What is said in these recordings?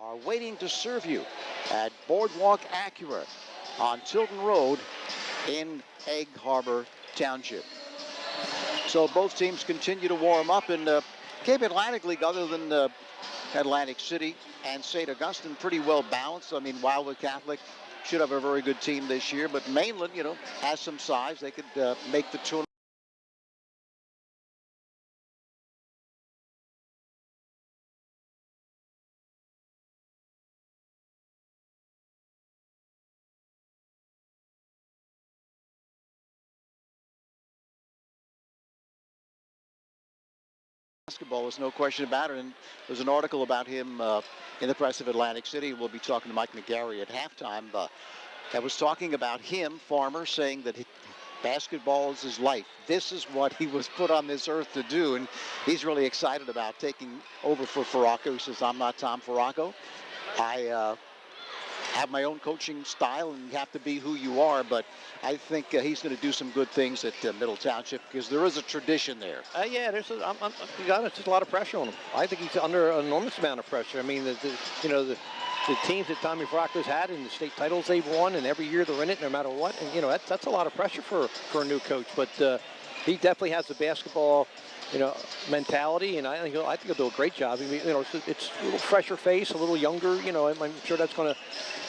are waiting to serve you at Boardwalk Acura on Tilton Road in Egg Harbor Township. So both teams continue to warm up, and Cape Atlantic League, other than Atlantic City and St. Augustine, pretty well balanced. I mean, Wildwood Catholic should have a very good team this year, but Mainland, has some size. They could make the tournament. Basketball, there's no question about it, and there's an article about him in the press of Atlantic City. We'll be talking to Mike McGarry at halftime that was talking about him, Farmer, saying that basketball is his life. This is what he was put on this earth to do, and he's really excited about taking over for Ferracco. He says, I'm not Tom Ferracco. I have my own coaching style, and you have to be who you are, but I think he's going to do some good things at Middle Township because there is a tradition there. Yeah, there's just a lot of pressure on him. I think he's under an enormous amount of pressure. I mean, the teams that Tommy Ferracco's had and the state titles they've won, and every year they're in it no matter what. And, that's a lot of pressure for a new coach. But he definitely has the basketball, mentality, and I think he'll do a great job. I mean, it's a little fresher face, a little younger. I'm sure that's going to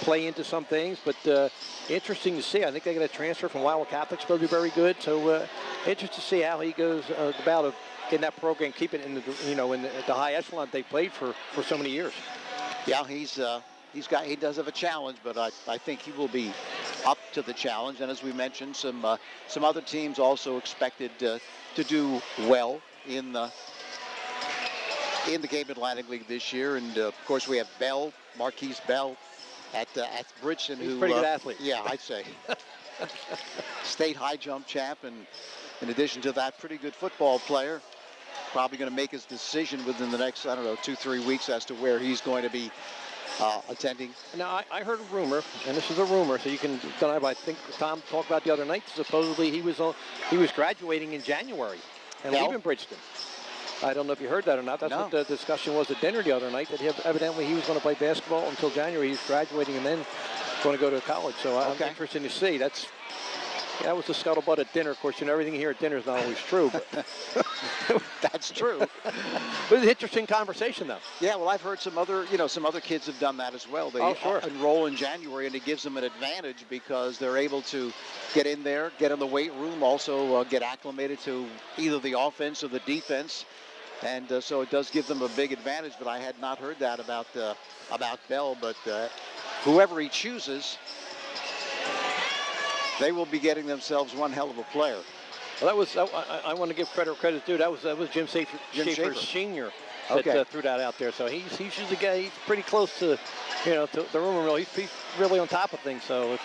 play into some things. But interesting to see. I think they got a transfer from Wildwood Catholic, supposed to be very good. So interesting to see how he goes about getting that program, keep it in the high echelon they played for so many years. Yeah, he does have a challenge, but I think he will be up to the challenge. And as we mentioned, some other teams also expected to do well in the Cape Atlantic League this year. And of course we have Marquise Bell at Bridgeton. He's a pretty good athlete. Yeah, I'd say. State high jump champ, and in addition to that, pretty good football player. Probably going to make his decision within the next, 2-3 weeks as to where he's going to be attending. Now, I heard a rumor, and this is a rumor, so you can deny, but I think Tom talked about the other night. Supposedly he was graduating in January and leaving Bridgeton. I don't know if you heard that or not. That's what the discussion was at dinner the other night, that evidently he was going to play basketball until January. He's graduating and then going to go to college. So I'm interested to see. That was the scuttlebutt at dinner. Of course, everything here at dinner is not always true. But that's true. It was an interesting conversation, though. Yeah, well, I've heard some other kids have done that as well. They enroll in January, and it gives them an advantage because they're able to get in there, get in the weight room, also get acclimated to either the offense or the defense. And so it does give them a big advantage, but I had not heard that about Bell. But whoever he chooses, they will be getting themselves one hell of a player. Well, I want to give credit due. That was Jim Schaefer Sr. that threw that out there. So he's usually the guy. He's pretty close to the rumor mill. He's really on top of things. So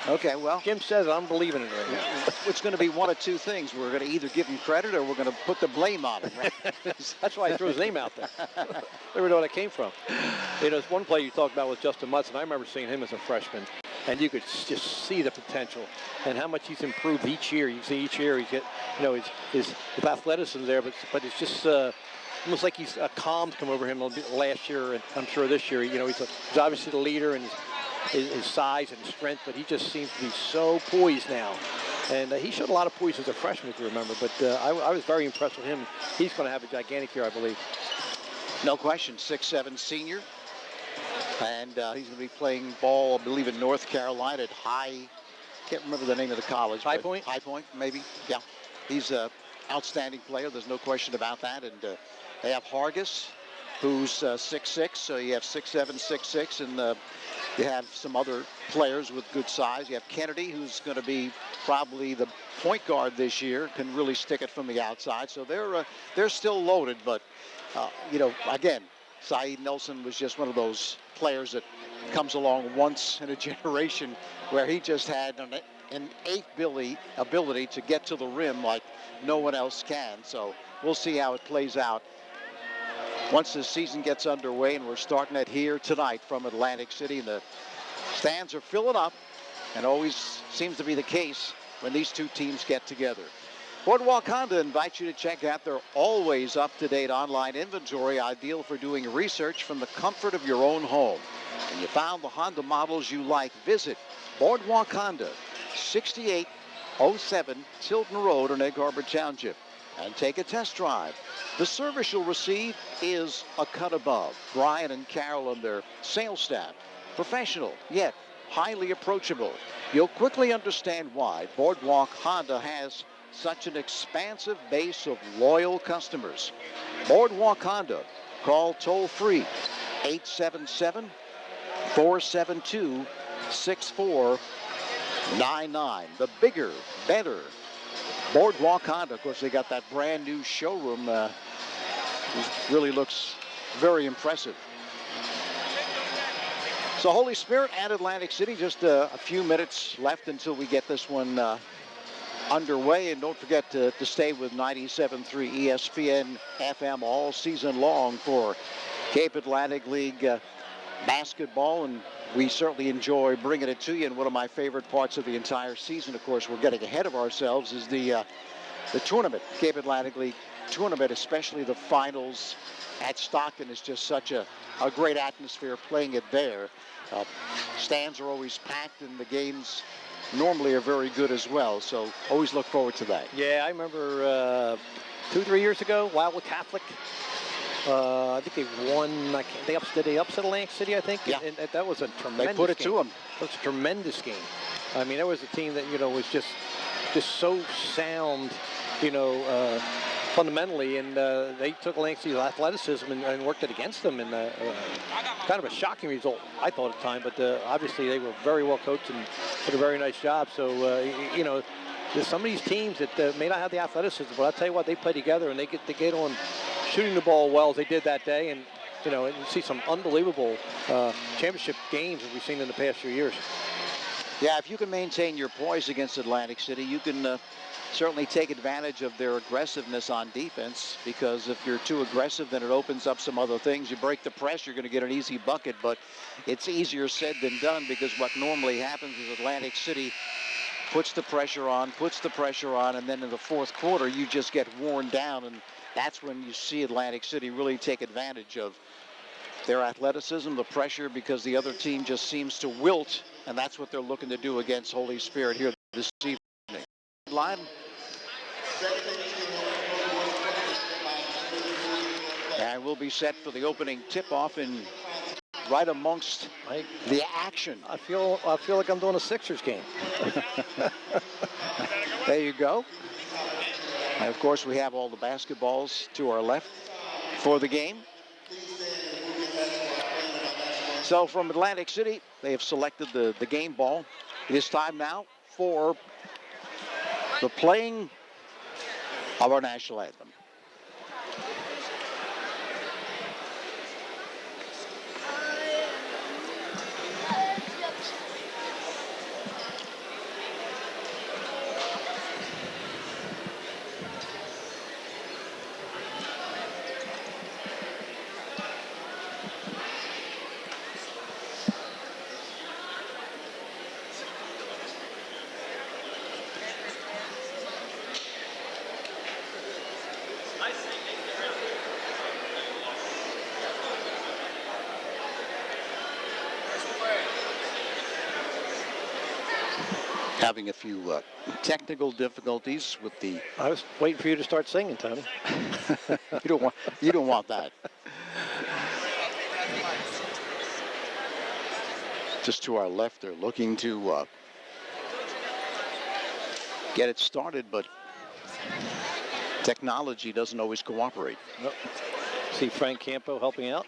Jim says it, I'm believing it right now. It's going to be one of two things. We're going to either give him credit or we're going to put the blame on him. Right? That's why I threw his name out there. Never know where that came from. One player you talked about was Justin Mutson. I remember seeing him as a freshman, and you could just see the potential and how much he's improved each year. You see each year he's get his athleticism there, but it's just almost like he's a calm come over him last year, and I'm sure this year. He's obviously the leader and his size and strength, but he just seems to be so poised now. And he showed a lot of poise as a freshman, if you remember. But I was very impressed with him. He's going to have a gigantic year, I believe. No question. 6'7" senior. And he's going to be playing ball, I believe, in North Carolina at can't remember the name of the college. High Point? High Point, maybe. Yeah. He's an outstanding player. There's no question about that. And they have Hargis, who's 6'6", so you have 6'7", 6'6", and you have some other players with good size. You have Kennedy, who's going to be probably the point guard this year, can really stick it from the outside. So they're still loaded, but again, Saeed Nelson was just one of those players that comes along once in a generation, where he just had an innate ability to get to the rim like no one else can. So we'll see how it plays out once the season gets underway, and we're starting it here tonight from Atlantic City. And the stands are filling up, and always seems to be the case when these two teams get together. Boardwalk Honda invites you to check out their always up-to-date online inventory, ideal for doing research from the comfort of your own home. and you found the Honda models you like, visit Boardwalk Honda, 6807 Tilton Road in Egg Harbor Township, and take a test drive. The service you'll receive is a cut above. Brian and Carol and their sales staff, professional yet highly approachable. You'll quickly understand why Boardwalk Honda has such an expansive base of loyal customers. Boardwalk Honda. Call toll-free 877-472-6499. The bigger, better Boardwalk Honda. Of course, they got that brand new showroom. Really looks very impressive. So Holy Spirit at Atlantic City, just a few minutes left until we get this one underway. And don't forget to stay with 97.3 ESPN FM all season long for Cape Atlantic League basketball. And we certainly enjoy bringing it to you. And one of my favorite parts of the entire season, of course, we're getting ahead of ourselves, is the tournament, Cape Atlantic League tournament, especially the finals at Stockton. Is just such a great atmosphere playing it there. Stands are always packed, and the games normally are very good as well. So always look forward to that. Yeah, I remember 2-3 years ago, Wildwood Catholic. I think they won. Did they upset Atlantic City? I think. Yeah. And that was a tremendous. They put it game. to them. It was a tremendous game. I mean, there was a team that was just so sound, fundamentally, and they took Atlantic City's athleticism and worked it against them, and kind of a shocking result, I thought at the time. But obviously, they were very well coached and did a very nice job. So there's some of these teams that may not have the athleticism, but I'll tell you what, they play together and they get on shooting the ball well as they did that day, and and you see some unbelievable championship games that we've seen in the past few years. Yeah, if you can maintain your poise against Atlantic City, you can certainly take advantage of their aggressiveness on defense, because if you're too aggressive, then it opens up some other things. You break the press, you're going to get an easy bucket, but it's easier said than done, because what normally happens is Atlantic City puts the pressure on, and then in the fourth quarter, you just get worn down, and that's when you see Atlantic City really take advantage of their athleticism, the pressure, because the other team just seems to wilt, and that's what they're looking to do against Holy Spirit here this evening. Line. And we'll be set for the opening tip-off in right amongst the action. I feel like I'm doing a Sixers game. There you go. And of course, we have all the basketballs to our left for the game. So from Atlantic City, they have selected the game ball. It is time now for the playing of our national anthem. Having a few technical difficulties with the. I was waiting for you to start singing, Tony. You don't want that. Just to our left, they're looking to get it started, but technology doesn't always cooperate. Nope. See Frank Campo helping out,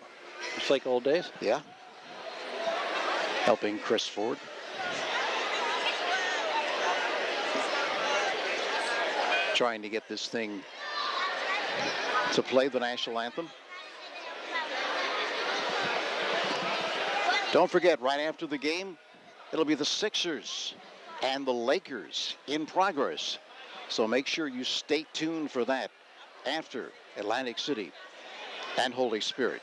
just like old days. Yeah. Helping Chris Ford. Trying to get this thing to play the national anthem. Don't forget, right after the game, it'll be the Sixers and the Lakers in progress. So make sure you stay tuned for that after Atlantic City and Holy Spirit.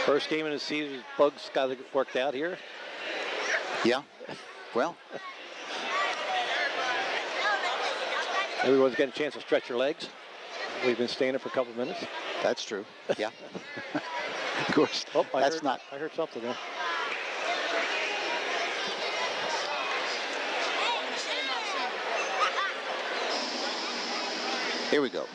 First game in the season, Bugs got it worked out here. Yeah, well. Everyone's getting a chance to stretch your legs. We've been standing for a couple of minutes. That's true, yeah. Of course, Oh, I that's heard, not. I heard something there. Here we go.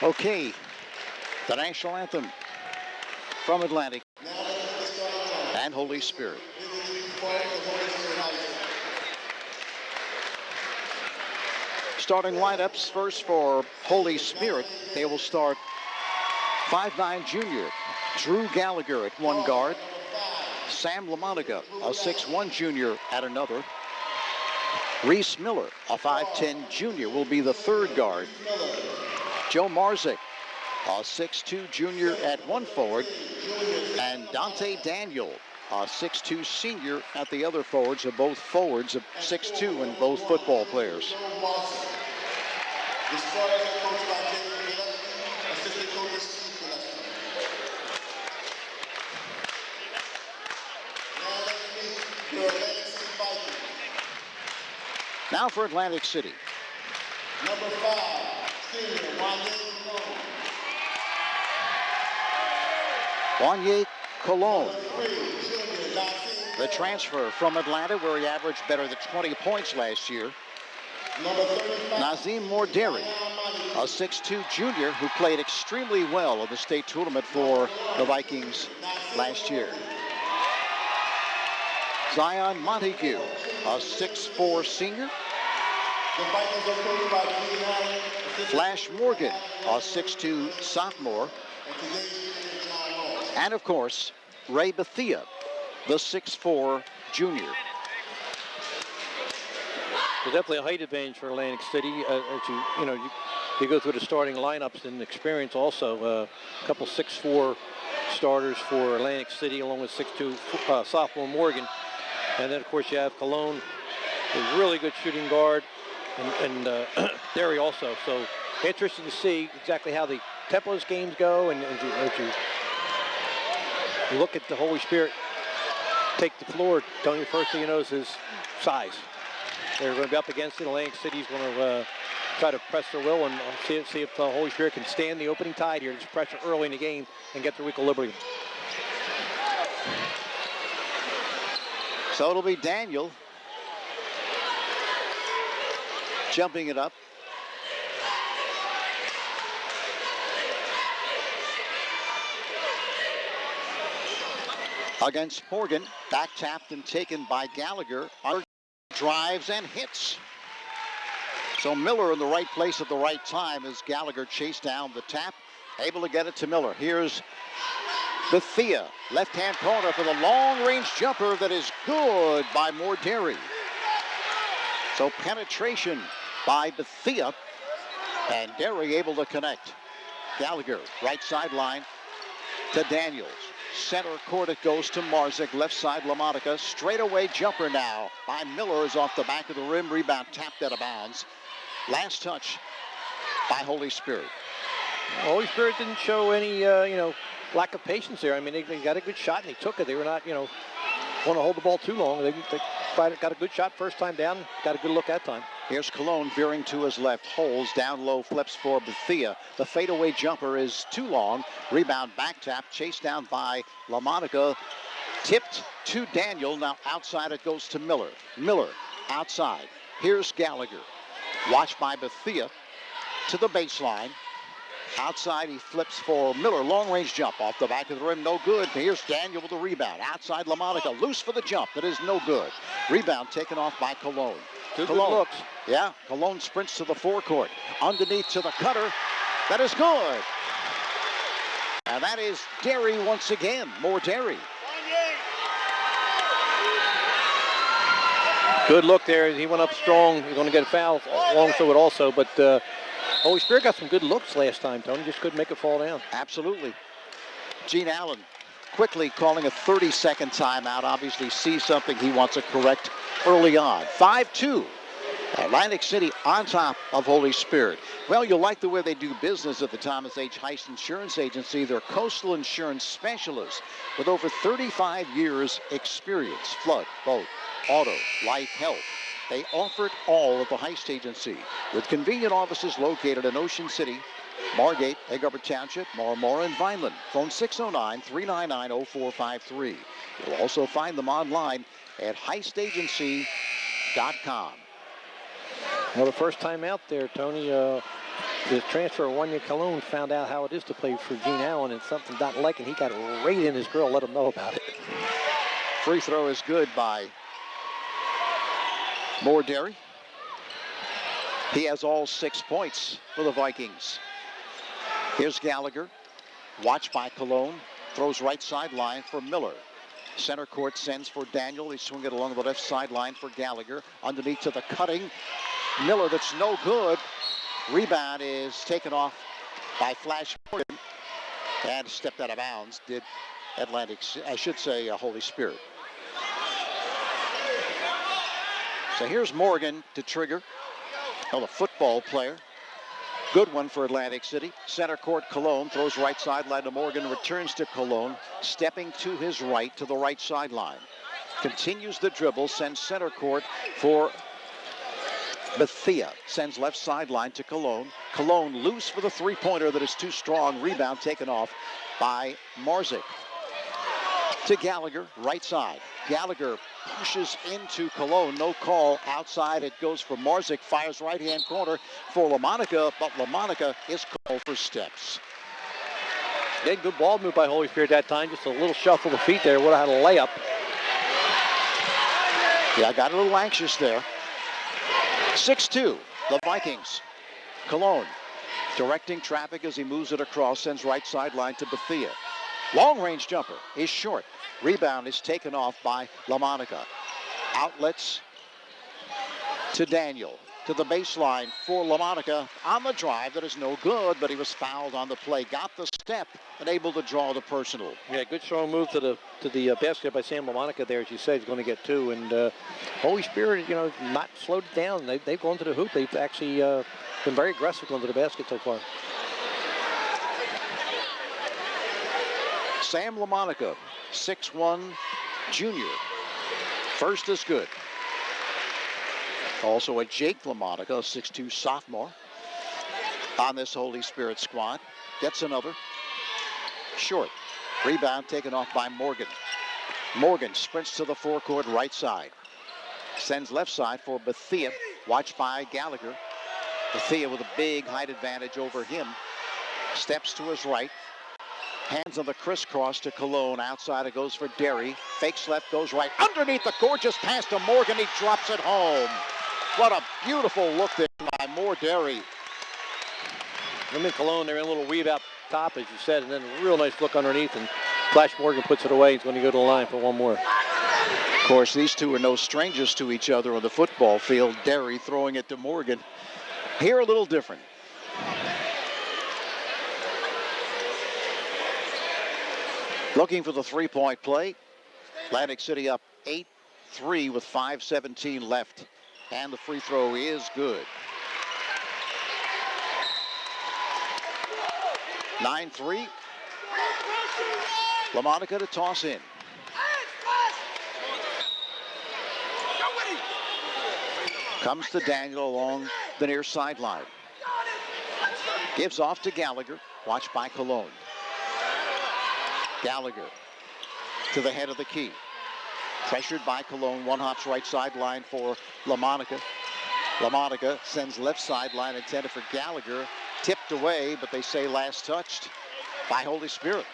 Okay, the national anthem from Atlantic and Holy Spirit. Starting lineups first for Holy Spirit. They will start 5'9" junior Drew Gallagher at one guard. Sam LaMonica, a 6'1" junior at another. Reese Miller, a 5'10" junior, will be the third guard. Joe Marzik, a 6'2" junior at one forward. And Dante Daniel, a 6'2" senior at the other forwards, of both forwards of 6'2" and both football players. Now for Atlantic City. Number 5, senior Wanye Cologne, Number 3, junior the transfer from Atlanta, where he averaged better than 20 points last year. Number 35, Nazim Morderi, a 6'2" junior who played extremely well in the state tournament for the Vikings last year. Zion Montague, a 6'4" senior. the Vikings are coached by Dean Allen, Flash Morgan, a 6'2" sophomore. and today's junior John Moore. And of course, Ray Bethea, the 6'4" junior. There's definitely a height advantage for Atlantic City as you go through the starting lineups and experience also. A couple 6'4" starters for Atlantic City along with 6'2" sophomore Morgan. And then of course you have Cologne, a really good shooting guard, and Derry also. So interesting to see exactly how the tempo of games go, and as you look at the Holy Spirit take the floor, Tony, first thing you know is his size. They're going to be up against it. Atlantic City's going to try to press their will and see if Holy Spirit can stand the opening tide here, just pressure early in the game and get their equilibrium. So it'll be Daniel jumping it up. Against Morgan, back tapped and taken by Gallagher. Drives and hits. So Miller in the right place at the right time as Gallagher chased down the tap, able to get it to Miller. Here's Bethea, left-hand corner for the long-range jumper that is good by Morderi. So penetration by Bethea, and Derry able to connect. Gallagher, right sideline to Daniels. Center court it goes to Marzik, left side LaMonica. Straightaway jumper now by Miller is off the back of the rim. Rebound tapped out of bounds. Last touch by Holy Spirit. Holy Spirit didn't show any, lack of patience there. I mean, they got a good shot and they took it. They were not, want to hold the ball too long. They got a good shot first time down, got a good look that time. Here's Cologne veering to his left, holds down low, flips for Bethea. The fadeaway jumper is too long. Rebound back tap, chased down by LaMonica. Tipped to Daniel. Now outside it goes to Miller. Miller outside. Here's Gallagher. Watched by Bethea to the baseline. Outside he flips for Miller. Long range jump off the back of the rim. No good. Here's Daniel with the rebound. Outside LaMonica. Loose for the jump. That is no good. Rebound taken off by Cologne. Two Cologne. good looks. Yeah. Cologne sprints to the forecourt. Underneath to the cutter. That is good. And that is Derry once again. More Derry. Good look there. He went up strong. He's going to get a foul along so it also. But Holy Spirit got some good looks last time, Tony. Just couldn't make it fall down. Absolutely. Gene Allen quickly calling a 30-second timeout. Obviously sees something he wants to correct early on. 5-2. Atlantic City on top of Holy Spirit. Well, you'll like the way they do business at the Thomas H. Heist Insurance Agency. They're coastal insurance specialists with over 35 years experience. Flood, boat, auto, life, health. They offer it all at the Heist Agency with convenient offices located in Ocean City, Margate, Egg Harbor Township, Marmora, and Vineland. Phone 609-399-0453. You'll also find them online at heistagency.com. Well, the first time out there, Tony, the transfer of Wanya Cologne found out how it is to play for Gene Allen and something not like, and he got right in his grill, let him know about it. Free throw is good by More Derry. He has all 6 points for the Vikings. Here's Gallagher. Watched by Cologne. Throws right sideline for Miller. Center court sends for Daniel. They swing it along the left sideline for Gallagher. Underneath to the cutting. Miller, that's no good. Rebound is taken off by Flash Morgan and stepped out of bounds. Did Atlantic, I should say, Holy Spirit. So here's Morgan to trigger. Oh, the football player. Good one for Atlantic City. Center court, Cologne throws right sideline to Morgan, returns to Cologne, stepping to his right to the right sideline. Continues the dribble, sends center court for Bethea. Sends left sideline to Cologne. Cologne loose for the three-pointer that is too strong. Rebound taken off by Marzik. To Gallagher, right side. Gallagher pushes into Cologne. No call. Outside it goes for Marzik. Fires right-hand corner for LaMonica, but LaMonica is called for steps. Again, good ball move by Holy Spirit that time. Just a little shuffle of feet there. Would have had a layup. Yeah, I got a little anxious there. 6-2, the Vikings. Cologne directing traffic as he moves it across, sends right sideline to Bethea. Long range jumper is short. Rebound is taken off by LaMonica. Outlets to Daniel. To the baseline for LaMonica on the drive. That is no good, but he was fouled on the play. Got the step and able to draw the personal. Yeah, good strong move to the basket by Sam LaMonica there. As you said, he's going to get two. And Holy Spirit, you know, not slowed it down. They've gone to the hoop. They've actually been very aggressive going to the basket so far. Sam LaMonica, 6'1", junior. First is good. Also a Jake LaMonica, a 6'2", sophomore, on this Holy Spirit squad. Gets another. Short. Rebound taken off by Morgan. Morgan sprints to the forecourt right side. Sends left side for Bethea. Watched by Gallagher. Bethea with a big height advantage over him. Steps to his right. Hands on the crisscross to Cologne. Outside it goes for Derry. Fakes left, goes right. Underneath the gorgeous pass to Morgan. He drops it home. What a beautiful look there by More Derry. Them in Cologne, they're in a little weave out top, as you said, and then a real nice look underneath. And Flash Morgan puts it away. He's going to go to the line for one more. Of course, these two are no strangers to each other on the football field. Derry throwing it to Morgan. Here a little different. Looking for the three-point play. Atlantic City up 8-3 with 5:17 left. And the free throw is good. 9-3. LaMonica to toss in. Comes to Daniel along the near sideline. Gives off to Gallagher. Watched by Cologne. Gallagher to the head of the key. Pressured by Cologne. One hops right sideline for LaMonica. LaMonica sends left sideline intended for Gallagher. Tipped away, but they say last touched by Holy Spirit.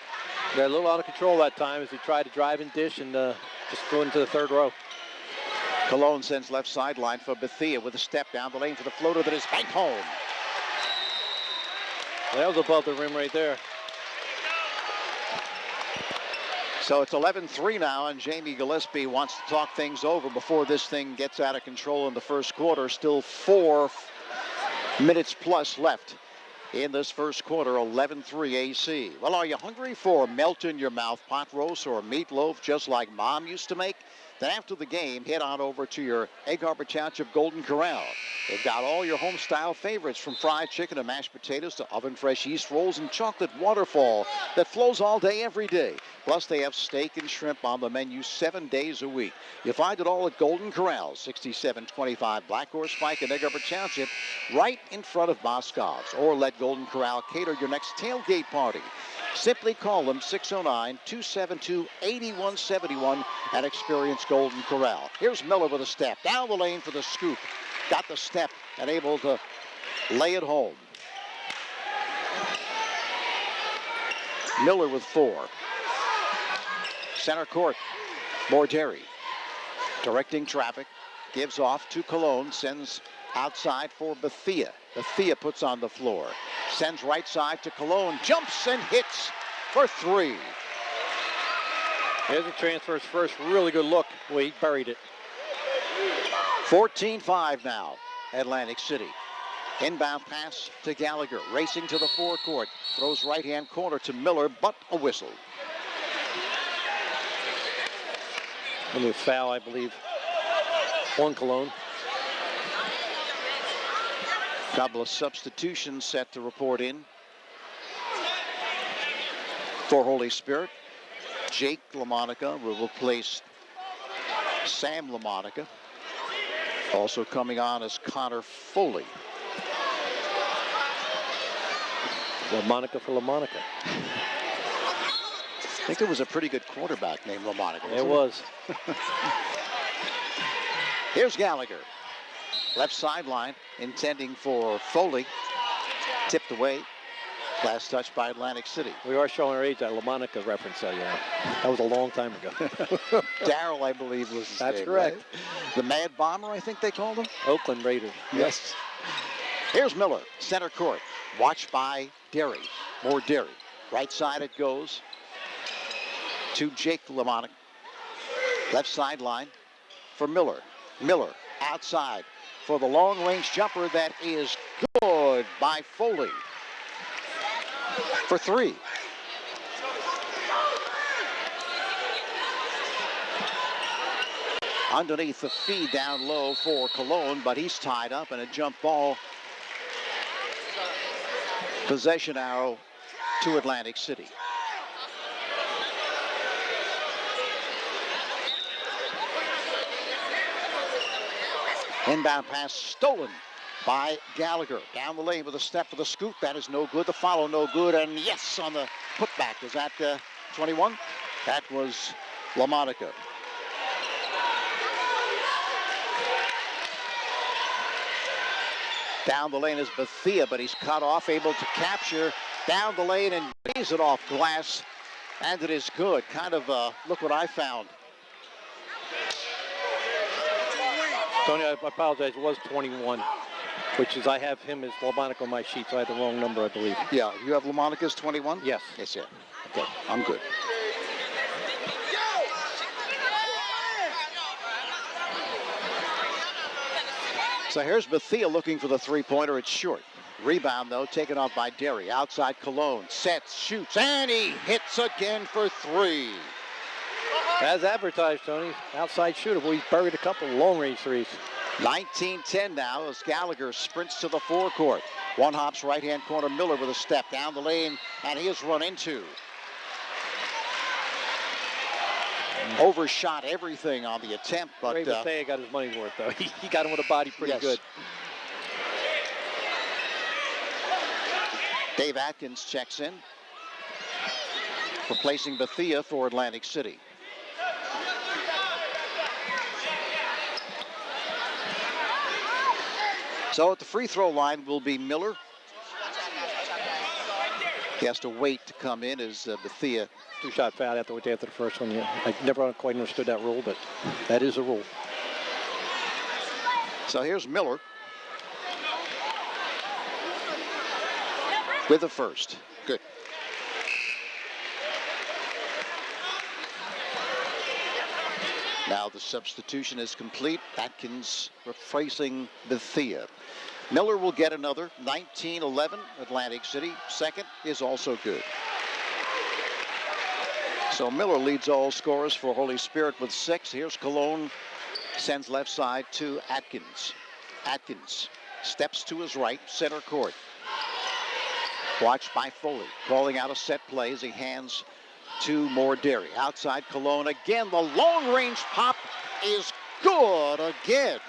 They're a little out of control that time as he tried to drive and dish and just threw into the third row. Cologne sends left sideline for Bethea with a step down the lane for the floater that is banked home. That was above the rim right there. So it's 11-3 now, and Jamie Gillespie wants to talk things over before this thing gets out of control in the first quarter. Still 4 minutes plus left in this first quarter, 11-3 AC. Well, are you hungry for melt-in-your-mouth pot roast or meatloaf just like Mom used to make? Then after the game, head on over to your Egg Harbor Township Golden Corral. They've got all your home-style favorites, from fried chicken to mashed potatoes to oven-fresh yeast rolls and chocolate waterfall that flows all day, every day. Plus, they have steak and shrimp on the menu 7 days a week. You find it all at Golden Corral, 6725 Black Horse Pike in Egg Harbor Township, right in front of Boscov's. Or let Golden Corral cater your next tailgate party. Simply call them 609-272-8171 and experience Golden Corral. Here's Miller with a step down the lane for the scoop. Got the step and able to lay it home. Miller with 4. Center court, more Derry. Directing traffic, gives off to Cologne, sends outside for Bethea. Bethea puts on the floor. Sends right side to Cologne, jumps and hits for 3. There's the transfer's first really good look. Well, he buried it. 14-5 now, Atlantic City. Inbound pass to Gallagher, racing to the forecourt. Throws right-hand corner to Miller, but a whistle. And a foul, I believe, on Cologne. Couple of substitutions set to report in for Holy Spirit. Jake LaMonica will replace Sam LaMonica. Also coming on is Connor Foley. LaMonica for LaMonica. I think there was a pretty good quarterback named LaMonica. It was. Here's Gallagher. Left sideline, intending for Foley. Tipped away. Last touch by Atlantic City. We are showing our age, that LaMonica reference, you know. That was a long time ago. Darryl, I believe, was his That's name, correct. Right? The Mad Bomber, I think they called him. Oakland Raiders. Yes. Here's Miller, center court. Watched by Derry. More Derry. Right side it goes to Jake LaMonica. Left sideline for Miller. Miller outside for the long-range jumper that is good by Foley for 3. Underneath the feed down low for Cologne, but he's tied up, and a jump ball. Possession arrow to Atlantic City. Inbound pass stolen by Gallagher. Down the lane with a step for the scoop. That is no good. The follow no good. And yes, on the putback. Was that 21? That was LaMonica. Down the lane is Bethea, but he's cut off, able to capture down the lane and lays it off glass. And it is good. Kind of, look what I found. Tony, I apologize. It was 21, which is, I have him as LaMonica on my sheet, so I had the wrong number, I believe. Yeah, you have LaMonica's 21? Yes. Yes, sir. Okay, I'm good. So here's Bethea looking for the three-pointer. It's short. Rebound, though, taken off by Derry. Outside Cologne. Sets, shoots, and he hits again for 3. As advertised, Tony, outside shooter. Well, he's buried a couple long-range threes. 19-10 now as Gallagher sprints to the forecourt. One hops right-hand corner. Miller with a step down the lane, and he is run into. Overshot everything on the attempt, but Ray Bethea got his money's worth, though. He got him with a body pretty good. Dave Atkins checks in, replacing Bethea for Atlantic City. So at the free throw line will be Miller. He has to wait to come in as Bethea. Two-shot foul after the first one. Yeah. I never quite understood that rule, but that is a rule. So here's Miller with the first. Good. Now the substitution is complete. Atkins replacing Bethea. Miller will get another 19-11. Atlantic City. Second is also good. So Miller leads all scorers for Holy Spirit with 6. Here's Cologne. Sends left side to Atkins. Atkins steps to his right, center court. Watched by Foley. Calling out a set play as he hands to Derry. Outside Cologne again. The long-range pop is good again.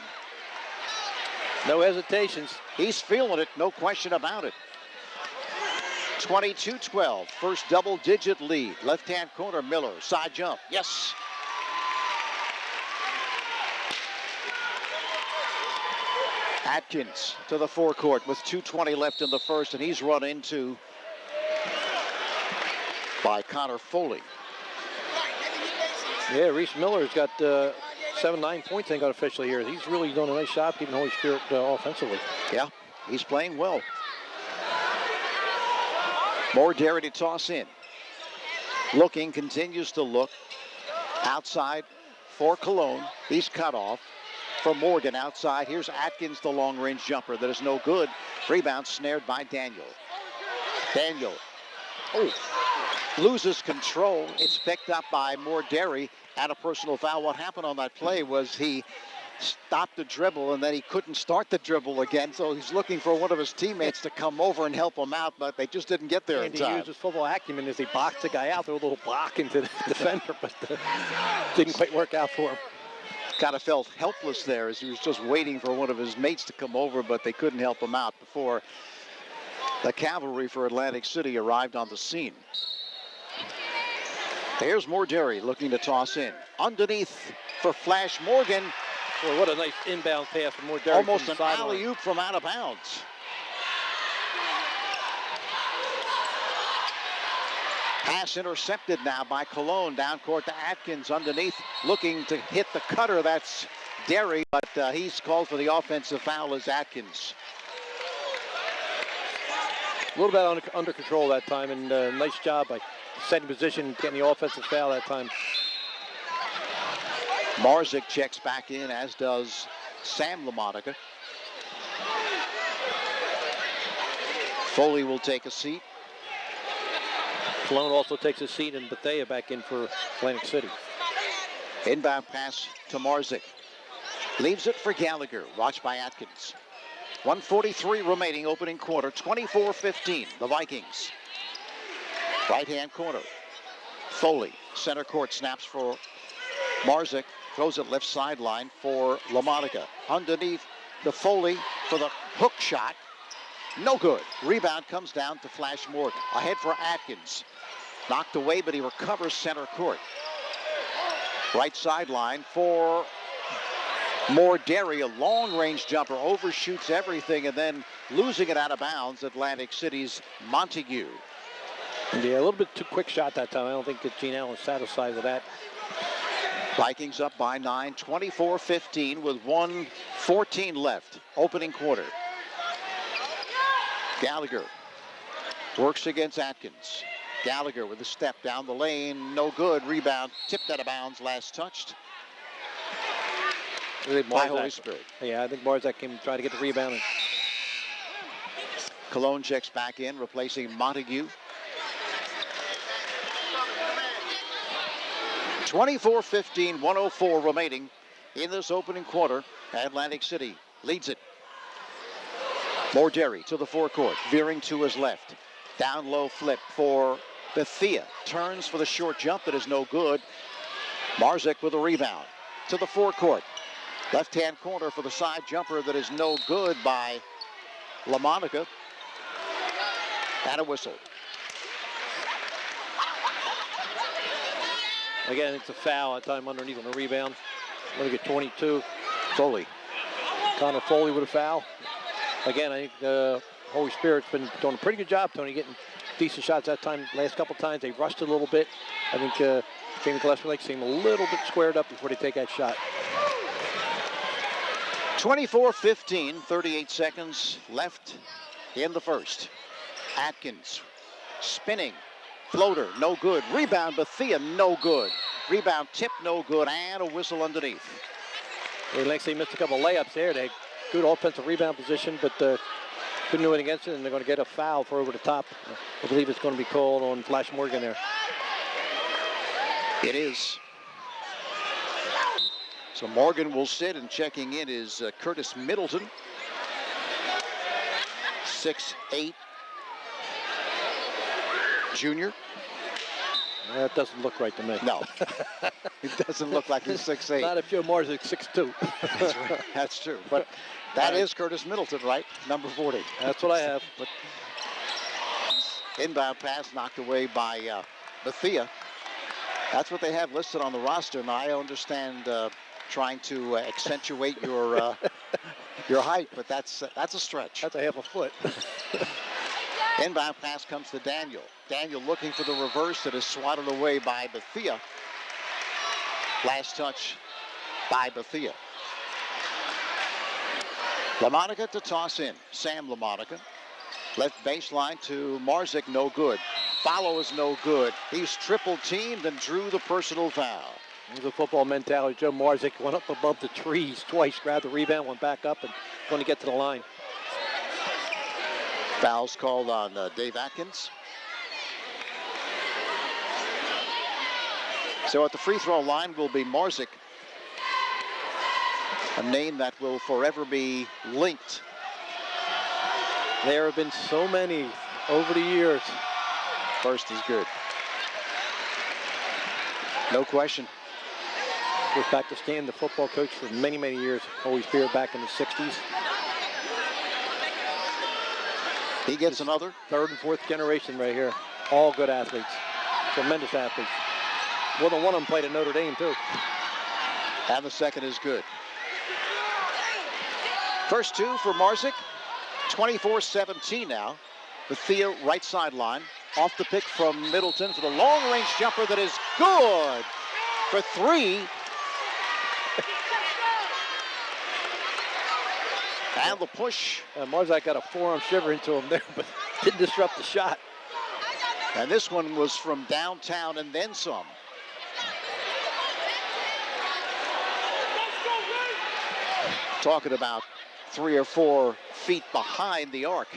No hesitations. He's feeling it, no question about it. 22-12, first double-digit lead. Left-hand corner, Miller, side jump, yes. Atkins to the forecourt with 2:20 left in the first, and he's run into by Connor Foley. Yeah, Reese Miller's got 7-9 points, I think, unofficially here. He's really done a nice job keeping Holy Spirit offensively. Yeah, he's playing well. Derry to toss in. Looking, continues to look. Outside for Cologne. He's cut off. For Morgan outside. Here's Atkins, the long-range jumper that is no good. Rebound snared by Daniel. Daniel. Oh. Loses control. It's picked up by Derry at a personal foul. What happened on that play was he stopped the dribble and then he couldn't start the dribble again, so he's looking for one of his teammates to come over and help him out, but they just didn't get there in time. And he used his football acumen as he boxed the guy out. There was a little block into the defender, but didn't quite work out for him. Kind of felt helpless there as he was just waiting for one of his mates to come over, but they couldn't help him out before the cavalry for Atlantic City arrived on the scene. Here's Derry looking to toss in. Underneath for Flash Morgan. Boy, what a nice inbound pass from Derry. Almost an alley-oop from out of bounds. Pass intercepted now by Cologne. Down court to Atkins underneath. Looking to hit the cutter. That's Derry, but he's called for the offensive foul as Atkins. A little bit under control that time, and nice job by setting position, getting the offensive foul that time. Marzik checks back in, as does Sam LaMonica. Foley will take a seat. Cologne also takes a seat, and Bethea back in for Atlantic City. Inbound pass to Marzik. Leaves it for Gallagher, watched by Atkins. 1:43 remaining, opening quarter, 24-15, the Vikings. Right-hand corner. Foley, center court, snaps for Marzik. Throws it left sideline for LaMonica. Underneath the Foley for the hook shot. No good. Rebound comes down to Flash Morgan. Ahead for Atkins. Knocked away, but he recovers center court. Right sideline for Derry. A long-range jumper. Overshoots everything and then losing it out of bounds. Atlantic City's Montague. Yeah, a little bit too quick shot that time. I don't think that Gene Allen's satisfied with that. Vikings up by 9, 24-15 with 1:14 left. Opening quarter. Gallagher works against Atkins. Gallagher with a step down the lane. No good. Rebound tipped out of bounds. Last touched by Holy Spirit. Yeah, I think Barzak came trying to get the rebound. Cologne checks back in, replacing Montague. 24-15, 1:04 remaining in this opening quarter. Atlantic City leads it. Derry to the forecourt, veering to his left. Down low flip for Bethea. Turns for the short jump that is no good. Marzik with a rebound to the forecourt. Left-hand corner for the side jumper that is no good by LaMonica. And a whistle. Again, it's a foul at time underneath on the rebound. Going to get 22. Foley. Connor Foley with a foul. Again, I think Holy Spirit's been doing a pretty good job, Tony, getting decent shots that time. Last couple times they rushed a little bit. I think Jamie Gillespie Lake seemed a little bit squared up before they take that shot. 24-15, 38 seconds left in the first. Atkins spinning, floater, no good. Rebound, Bethea, no good. Rebound, tip, no good, and a whistle underneath. They missed a couple layups there. They had good offensive rebound position, but couldn't do anything against it, and they're going to get a foul for over the top. I believe it's going to be called on Flash Morgan there. It is. So Morgan will sit, and checking in is Curtis Middleton. 6'8" junior. That doesn't look right to me. No, it doesn't look like he's 6'8". Not if Joe Mars is 6'2". That's right. That's true. But that is Curtis Middleton, right? Number 40. That's what I have. But inbound pass knocked away by Bethea. That's what they have listed on the roster. Now, I understand trying to accentuate your height, but that's a stretch. That's a half a foot. Inbound pass comes to Daniel. Daniel looking for the reverse that is swatted away by Bethea. Last touch by Bethea. LaMonica to toss in. Sam LaMonica. Left baseline to Marzik, no good. Follow is no good. He's triple teamed and drew the personal foul. There's a football mentality. Joe Marzik went up above the trees twice, grabbed the rebound, went back up, and going to get to the line. Fouls called on Dave Atkins. So at the free throw line will be Marzik, a name that will forever be linked. There have been so many over the years. First is good. No question. Goes back to Stan, the football coach for many, many years. Holy Spirit back in the 60s. He gets another. Third and fourth generation right here. All good athletes. Tremendous athletes. More than one of them played at Notre Dame, too. And the second is good. First two for Marzik. 24-17 now. Bethea right sideline. Off the pick from Middleton for the long-range jumper that is good for three. And the push. Marzak got a forearm shiver into him there, but didn't disrupt the shot. And this one was from downtown and then some. Talking about 3 or 4 feet behind the arc.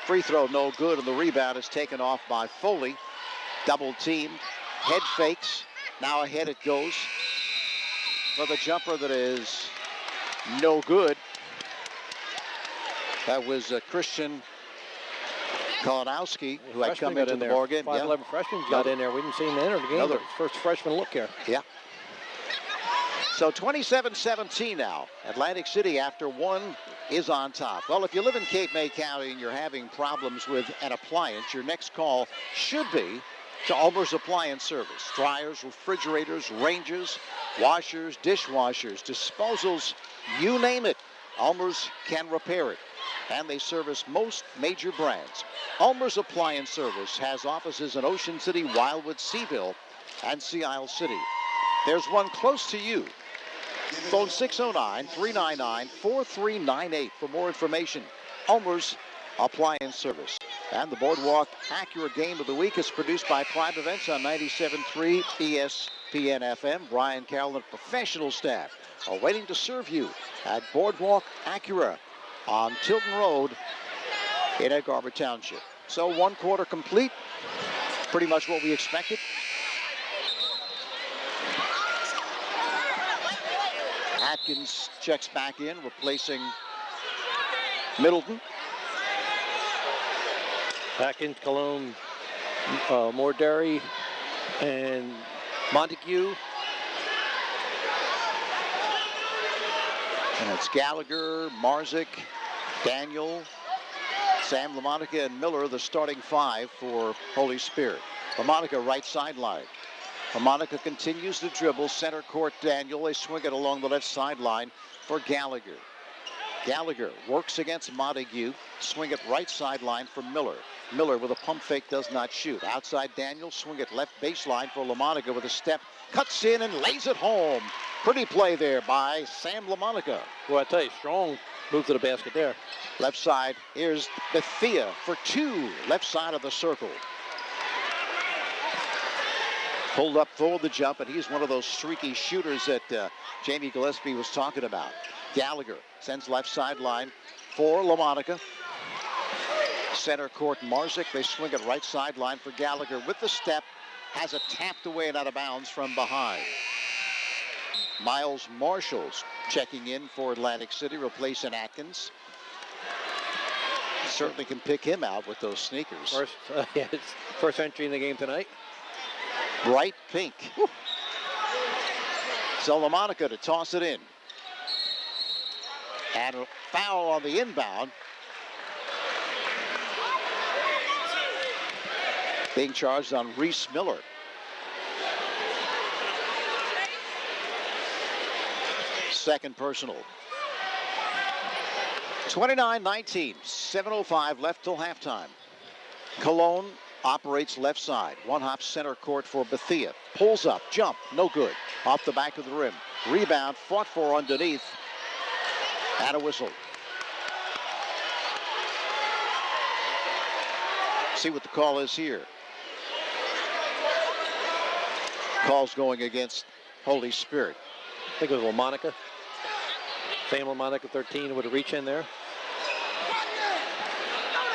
Free throw no good, and the rebound is taken off by Foley. Double teamed, head fakes. Now ahead it goes for the jumper that is no good. That was Christian Kalinowski, who had come into the ball game. 5'11" freshman got in there. We didn't see him enter the game. Another first freshman look here. Yeah. So 27-17 now. Atlantic City, after one, is on top. Well, if you live in Cape May County and you're having problems with an appliance, your next call should be to Ulmer's Appliance Service. Dryers, refrigerators, ranges, washers, dishwashers, disposals, you name it. Ulmer's can repair it. And they service most major brands. Ulmer's Appliance Service has offices in Ocean City, Wildwood, Seaville, and Sea Isle City. There's one close to you. Phone 609-399-4398 for more information. Ulmer's Appliance Service. And the Boardwalk Acura Game of the Week is produced by Prime Events on 97.3 ESPN FM. Brian Carroll and professional staff are waiting to serve you at Boardwalk Acura on Tilton Road in Egg Harbor Township. So 1 quarter complete. Pretty much what we expected. Atkins checks back in, replacing Middleton. Atkins, Cologne, more Derry, and Montague. And it's Gallagher, Marzik, Daniel, Sam LaMonica, and Miller, the starting 5 for Holy Spirit. LaMonica right sideline. LaMonica continues to dribble. Center court, Daniel. They swing it along the left sideline for Gallagher. Gallagher works against Montague. Swing it right sideline for Miller. Miller with a pump fake does not shoot. Outside Daniel, swing it left baseline for LaMonica with a step. Cuts in and lays it home. Pretty play there by Sam LaMonica. Well, I tell you, strong move to the basket there. Left side, here's Bethea for 2. Left side of the circle. Pulled up for the jump, and he's one of those streaky shooters that Jamie Gillespie was talking about. Gallagher sends left sideline for LaMonica. Center court, Marzik. They swing it right sideline for Gallagher with the step. Has it tapped away and out of bounds from behind. Miles Marshall's checking in for Atlantic City, replacing Atkins. Certainly can pick him out with those sneakers. First entry in the game tonight. Bright pink. Whew. So LaMonica to toss it in. And a foul on the inbound. Being charged on Reese Miller. Second personal. 29-19, 7:05 left till halftime. Cologne operates left side. One hop center court for Bethea. Pulls up, jump, no good. Off the back of the rim. Rebound, fought for underneath. And a whistle. See what the call is here. Call's going against Holy Spirit. I think it was LaMonica. Sam LaMonica, 13, with a reach in there.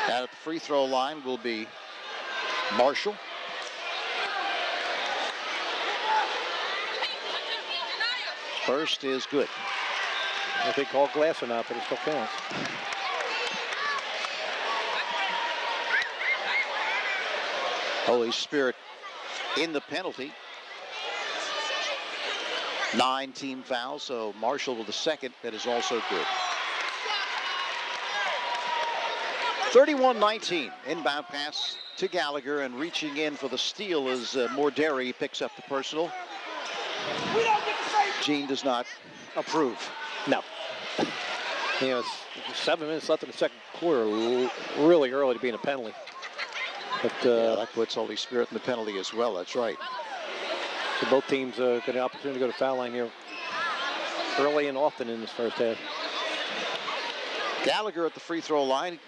And at the free throw line will be Marshall. First is good. If they call glass or not, but it still counts. Holy Spirit in the penalty. 9 team fouls, so Marshall with the second. That is also good. 31-19. Inbound pass to Gallagher, and reaching in for the steal is Derry. Picks up the personal. Gene does not approve. No. You know, it's 7 minutes left in the second quarter. Really early to be in a penalty. But that puts Holy Spirit in the penalty as well. That's right. So both teams get an opportunity to go to foul line here early and often in this first half. Gallagher at the free throw line.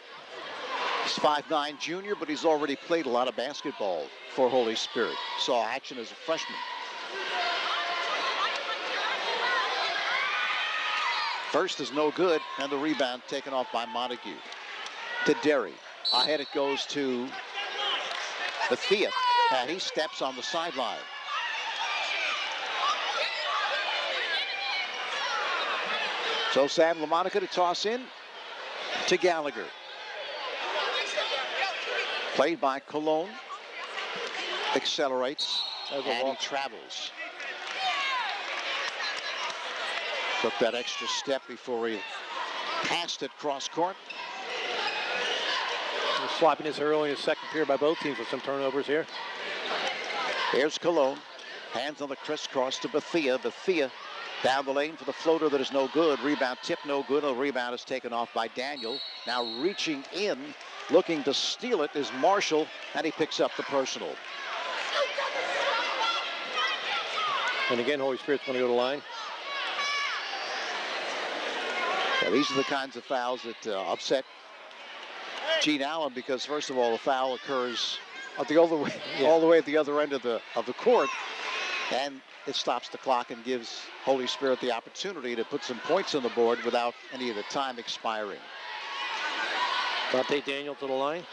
He's 5'9" junior, but he's already played a lot of basketball for Holy Spirit. Saw action as a freshman. First is no good, and the rebound taken off by Montague. To Derry. Ahead it goes to Bethea, and he steps on the sideline. So Sam LaMonica to toss in to Gallagher. Played by Cologne. Accelerates, and he travels. Took that extra step before he passed it cross court. Sloppiness early in the second period by both teams with some turnovers here. Here's Cologne. Hands on the crisscross to Bethea. Bethea down the lane for the floater that is no good. Rebound tip no good. The rebound is taken off by Daniel. Now reaching in, looking to steal it is Marshall, and he picks up the personal. And again, Holy Spirit's going to go to the line. Yeah, these are the kinds of fouls that upset Gene Allen, because first of all, the foul occurs all the way at the other end of the court, and it stops the clock and gives Holy Spirit the opportunity to put some points on the board without any of the time expiring. Dante Daniel to the line.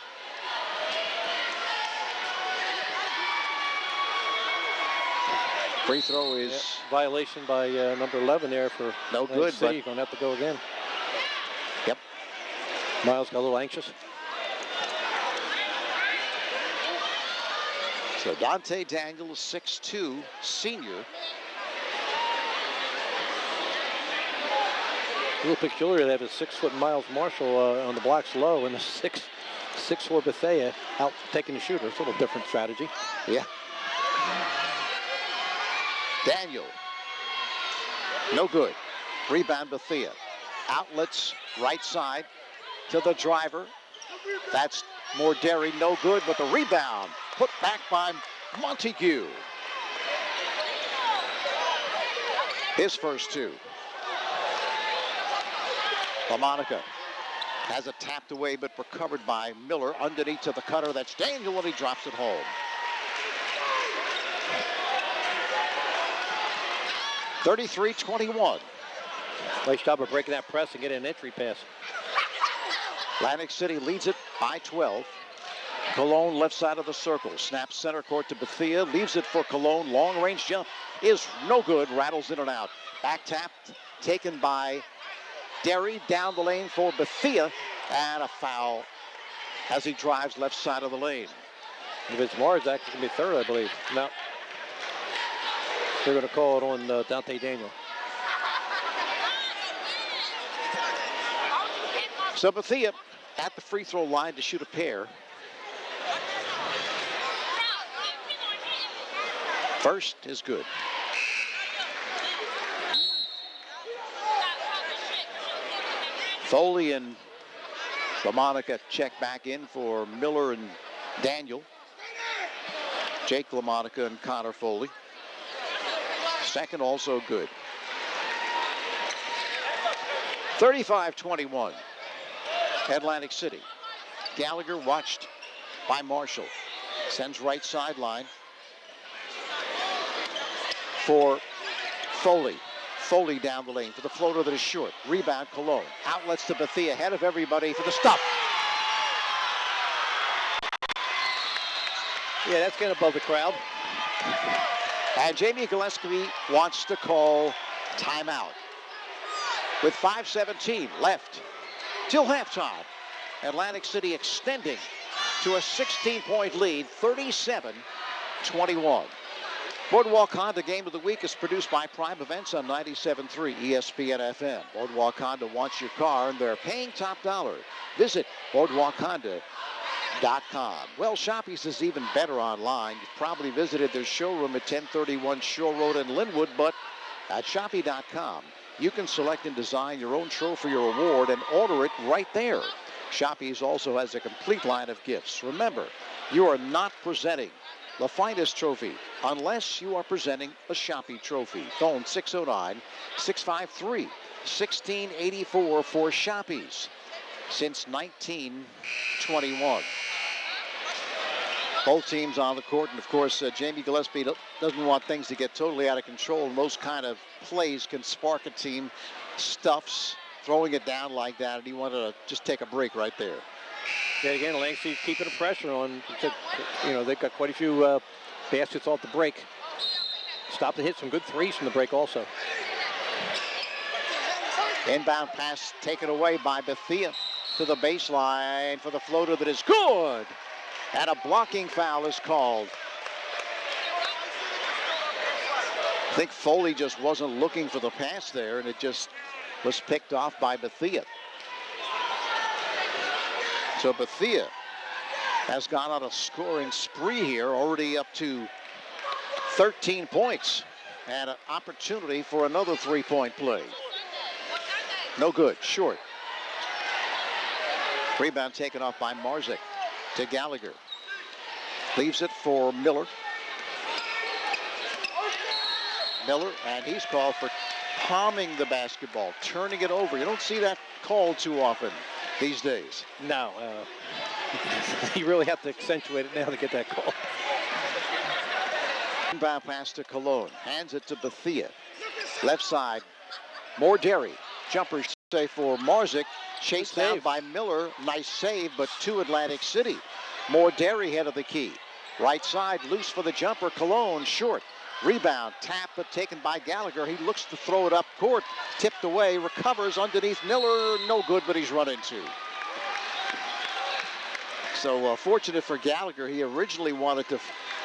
Free throw is violation by number 11 there for no good. City. Going to have to go again. Yep. Miles got a little anxious. So Dante Daniel, 6'2", senior. A little peculiar to have a 6-foot Miles Marshall on the blocks low, and a 6'4" Bethea out taking the shooter. It's a little different strategy. Yeah. Daniel. No good. Rebound Bethea. Outlets, right side to the driver. That's more Derry, no good, but the rebound put back by Montague. His first two. LaMonica has it tapped away, but recovered by Miller. Underneath to the cutter, that's Daniel, and he drops it home. 33-21. Nice job of breaking that press and getting an entry pass. Atlantic City leads it by 12. Cologne left side of the circle. Snaps center court to Bethea. Leaves it for Cologne. Long range jump is no good. Rattles in and out. Back tap taken by Derry. Down the lane for Bethea. And a foul as he drives left side of the lane. If it's Mars, that's going to be third, I believe. No. They're going to call it on Dante Daniel. So Bethea at the free throw line to shoot a pair. First is good. Foley and LaMonica check back in for Miller and Daniel. Jake LaMonica and Connor Foley. Second also good. 35-21. Atlantic City. Gallagher watched by Marshall. Sends right sideline for Foley. Foley down the lane for the floater that is short. Rebound Cologne. Outlets to Bethea ahead of everybody for the stop. Yeah, that's getting above the crowd. And Jamie Gillespie wants to call timeout. With 5:17 left till halftime. Atlantic City extending to a 16-point lead, 37-21. Boardwalk Honda Game of the Week is produced by Prime Events on 97.3 ESPN FM. Boardwalk Honda wants your car, and they're paying top dollar. Visit boardwalkhonda.com. Well, Shoppy's is even better online. You've probably visited their showroom at 1031 Shore Road in Linwood, but at Shoppy.com, you can select and design your own trophy or award and order it right there. Shoppy's also has a complete line of gifts. Remember, you are not presenting the finest trophy unless you are presenting a Shoppy trophy. Phone 609-653-1684 for Shoppy's since 1921. Both teams on the court, and of course, Jamie Gillespie doesn't want things to get totally out of control, and those kind of plays can spark a team. Stuffs, throwing it down like that, and he wanted to just take a break right there. Yeah, again, Langston's keeping the pressure on. You know, they've got quite a few baskets off the break. Stopped and hit some good threes from the break also. Inbound pass taken away by Bethea to the baseline for the floater that is good. And a blocking foul is called. I think Foley just wasn't looking for the pass there, and it just was picked off by Bethea. So Bethea has gone on a scoring spree here, already up to 13 points, and an opportunity for another three-point play. No good, short. Rebound taken off by Marzik to Gallagher. Leaves it for Miller. Miller, and he's called for palming the basketball, turning it over. You don't see that called too often these days. No, you really have to accentuate it now to get that call. Inbound pass to Cologne, hands it to Bethea. Left side, more Derry. Jumper save for Marzik, chased down by Miller. Nice save, but to Atlantic City. More Derry head of the key. Right side, loose for the jumper. Cologne, short. Rebound, tap, but taken by Gallagher. He looks to throw it up court. Tipped away, recovers underneath Miller. No good, but he's run into. So fortunate for Gallagher. He originally wanted to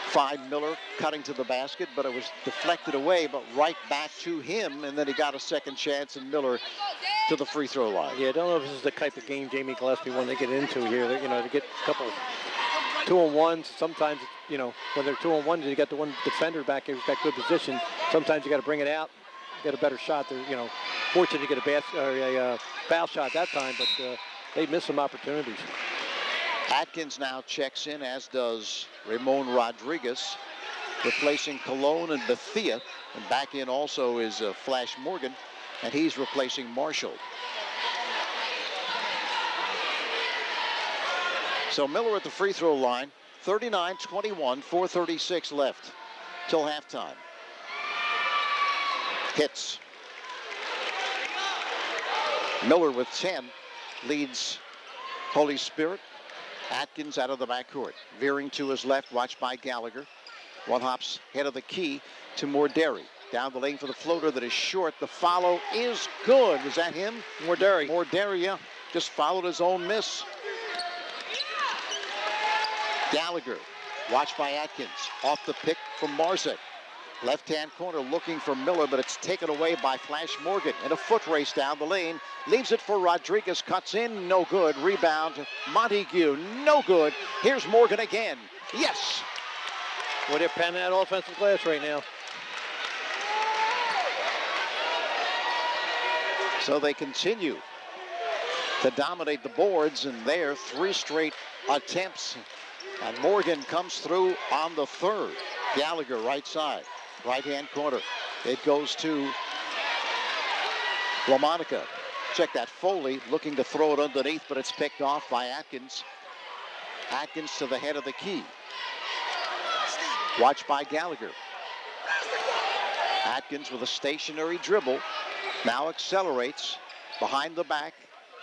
find Miller cutting to the basket, but it was deflected away, but right back to him. And then he got a second chance, and Miller to the free throw line. Yeah, I don't know if this is the type of game Jamie Gillespie wanted to get into here. You know, to get a couple 2-on-1s. Sometimes, you know, when they're 2-on-1, you got the one defender back here who's got good position. Sometimes you got to bring it out, get a better shot. They're, you know, fortunate to get a foul shot that time, but they missed some opportunities. Atkins now checks in, as does Ramon Rodriguez, replacing Cologne and Bethea. And back in also is Flash Morgan, and he's replacing Marshall. So Miller at the free throw line, 39-21, 4:36 left till halftime. Hits. Miller with 10 leads Holy Spirit. Atkins out of the backcourt, veering to his left, watched by Gallagher. One hops head of the key to more Derry. Down the lane for the floater that is short. The follow is good. Was that him? More Derry. More Derry, yeah. Just followed his own miss. Gallagher, watched by Atkins. Off the pick from Marzek. Left-hand corner looking for Miller, but it's taken away by Flash Morgan. In a foot race down the lane. Leaves it for Rodriguez. Cuts in. No good. Rebound. Montague. No good. Here's Morgan again. Yes. Well, they're panning that offensive glass right now. So they continue to dominate the boards, and there 3 straight attempts. And Morgan comes through on the third. Gallagher right side. Right-hand corner. It goes to LaMonica. Check that. Foley looking to throw it underneath, but it's picked off by Atkins. Atkins to the head of the key. Watched by Gallagher. Atkins with a stationary dribble. Now accelerates. Behind the back.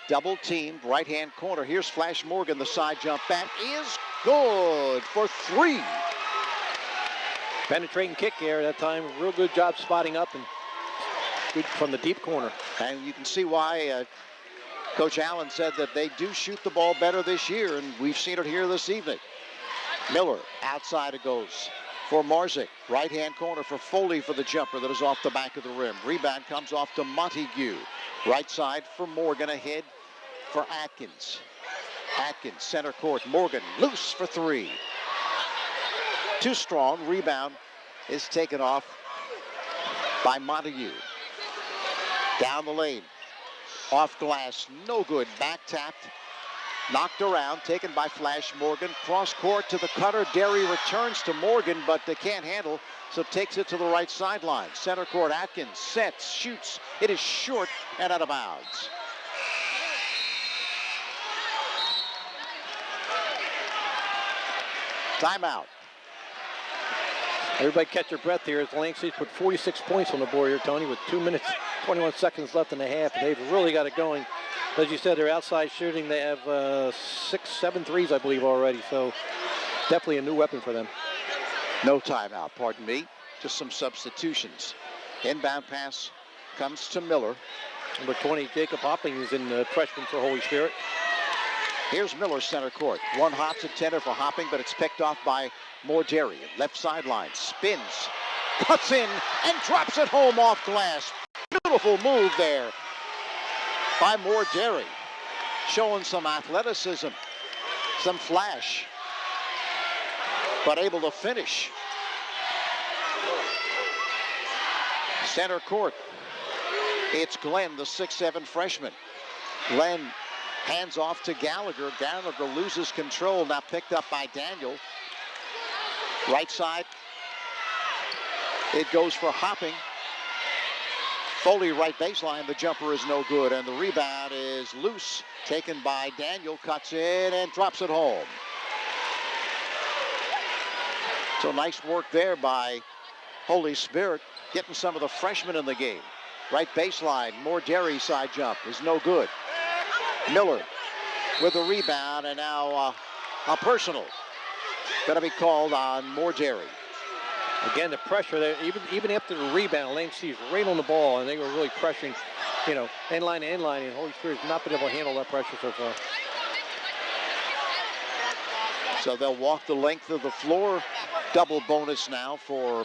Double teamed. Right-hand corner. Here's Flash Morgan. The side jump back is good for 3. Penetrating kick there that time. Real good job spotting up and good from the deep corner. And you can see why Coach Allen said that they do shoot the ball better this year, and we've seen it here this evening. Miller, outside it goes for Marzek. Right-hand corner for Foley for the jumper that is off the back of the rim. Rebound comes off to Montague. Right side for Morgan, ahead for Atkins. Atkins, center court. Morgan, loose for 3. Too strong. Rebound is taken off by Montague. Down the lane. Off glass. No good. Back tapped. Knocked around. Taken by Flash Morgan. Cross court to the cutter. Derry returns to Morgan, but they can't handle, so takes it to the right sideline. Center court. Atkins sets, shoots. It is short and out of bounds. Timeout. Everybody catch their breath here as the Lynx put 46 points on the board here, Tony, with 2 minutes, 21 seconds left in the half. And they've really got it going. As you said, they're outside shooting. They have 6, 7 threes, I believe, already. So definitely a new weapon for them. No timeout, pardon me. Just some substitutions. Inbound pass comes to Miller. Number 20, Jacob Hopping, is in the freshman for Holy Spirit. Here's Miller, center court. One hops intended for Hopping, but it's picked off by Derry. Left sideline, spins, cuts in, and drops it home off glass. Beautiful move there by Derry. Showing some athleticism, some flash, but able to finish. Center court. It's Glenn, the 6'7" freshman. Glenn hands off to Gallagher. Gallagher loses control. Now picked up by Daniel. Right side. It goes for Hopping. Foley right baseline. The jumper is no good. And the rebound is loose. Taken by Daniel. Cuts in and drops it home. So nice work there by Holy Spirit. Getting some of the freshmen in the game. Right baseline. Derry side jump is no good. Miller with a rebound, and now a personal going to be called on Derry. Again, the pressure there, even after the rebound, Lane C's right on the ball, and they were really pressuring, you know, end line to end line, and Holy Spirit's not been able to handle that pressure so far. So they'll walk the length of the floor. Double bonus now for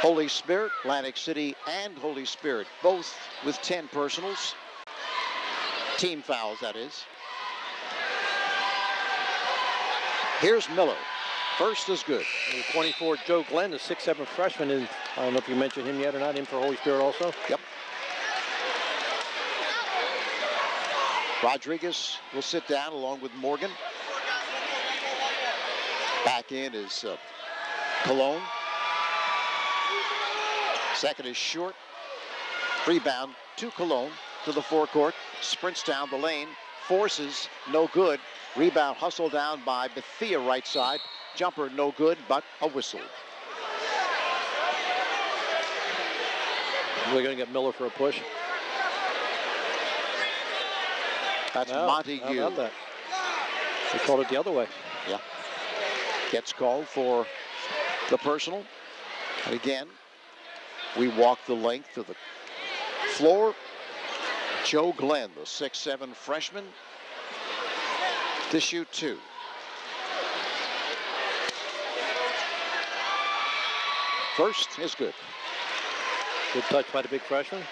Holy Spirit, Atlantic City and Holy Spirit, both with 10 personals. Team fouls, that is. Here's Miller. First is good. Number 24, Joe Glenn, the 6'7" freshman. And I don't know if you mentioned him yet or not. In for Holy Spirit also. Yep. Rodriguez will sit down along with Morgan. Back in is Cologne. Second is short. Rebound to Cologne to the forecourt. Sprints down the lane. Forces, no good. Rebound hustled down by Bethea right side. Jumper no good, but a whistle. We're going to get Miller for a push. That's No, Montague. how about that? They called it the other way. Yeah. Gets called for the personal. And again, we walk the length of the floor. Joe Glenn, the 6'7" freshman, to shoot two. First is good. Good touch by the big freshman.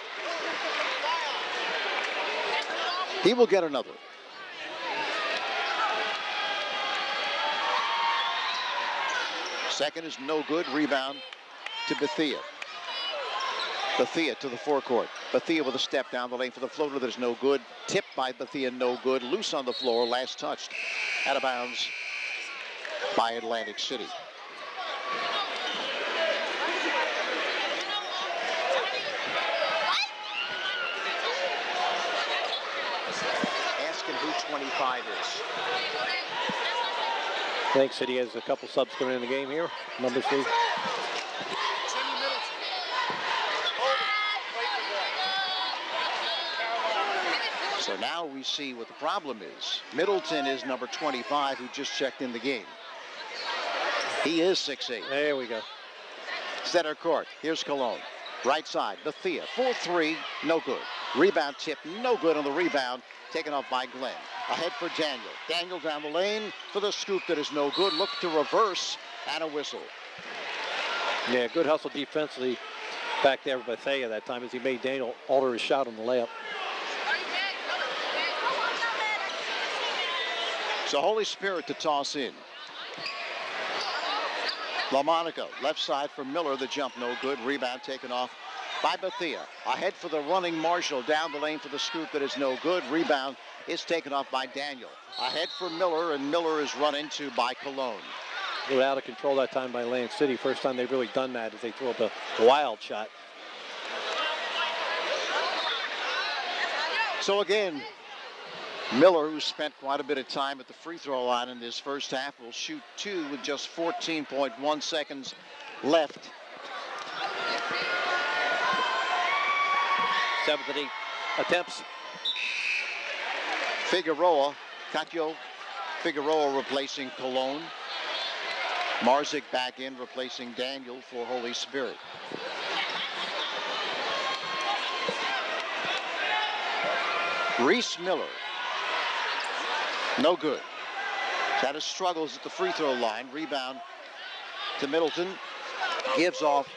He will get another. Second is no good. Rebound to Bethea. Bethea to the forecourt. Bethea with a step down the lane for the floater that is no good. Tipped by Bethea, no good. Loose on the floor, last touched. Out of bounds by Atlantic City. Asking who 25 is. Atlantic City has a couple subs coming in the game here. Number 3. So now we see what the problem is. Middleton is number 25 who just checked in the game. He is 6'8". There we go. Center court. Here's Cologne. Right side. Bethea. 4-3. No good. Rebound tip. No good on the rebound. Taken off by Glenn. Ahead for Daniel. Daniel down the lane for the scoop that is no good. Look to reverse and a whistle. Yeah, good hustle defensively back there by Bethea that time as he made Daniel alter his shot on the layup. So Holy Spirit to toss in. LaMonica, left side for Miller. The jump no good. Rebound taken off by Bethea. Ahead for the running Marshall. Down the lane for the scoop that is no good. Rebound is taken off by Daniel. Ahead for Miller, and Miller is run into by Cologne. They were out of control that time by Atlantic City. First time they've really done that is they threw up a wild shot. So again, Miller, who spent quite a bit of time at the free throw line in this first half, will shoot two with just 14.1 seconds left. 7 of 8 attempts. Katyo Figueroa replacing Cologne. Marzik back in replacing Daniel for Holy Spirit. Reese Miller. No good. Had his struggles at the free throw line. Rebound to Middleton. Gives off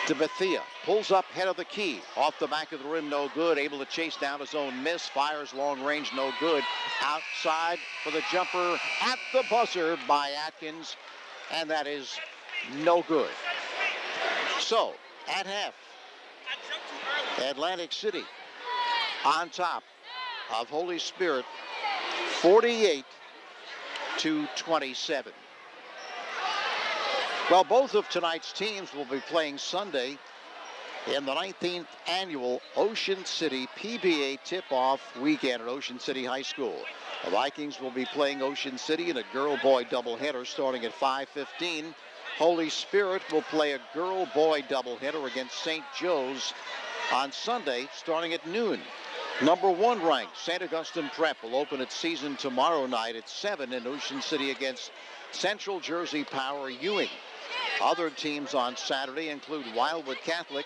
to Bethea. Pulls up head of the key. Off the back of the rim, no good. Able to chase down his own miss. Fires long range, no good. Outside for the jumper at the buzzer by Atkins. And that is no good. So, at half, Atlantic City on top of Holy Spirit, 48-27. Well, both of tonight's teams will be playing Sunday in the 19th annual Ocean City PBA tip-off weekend at Ocean City High School. The Vikings will be playing Ocean City in a girl-boy doubleheader starting at 5:15. Holy Spirit will play a girl-boy doubleheader against St. Joe's on Sunday starting at noon. Number 1 ranked St. Augustine Prep will open its season tomorrow night at 7 in Ocean City against Central Jersey Power Ewing. Other teams on Saturday include Wildwood Catholic,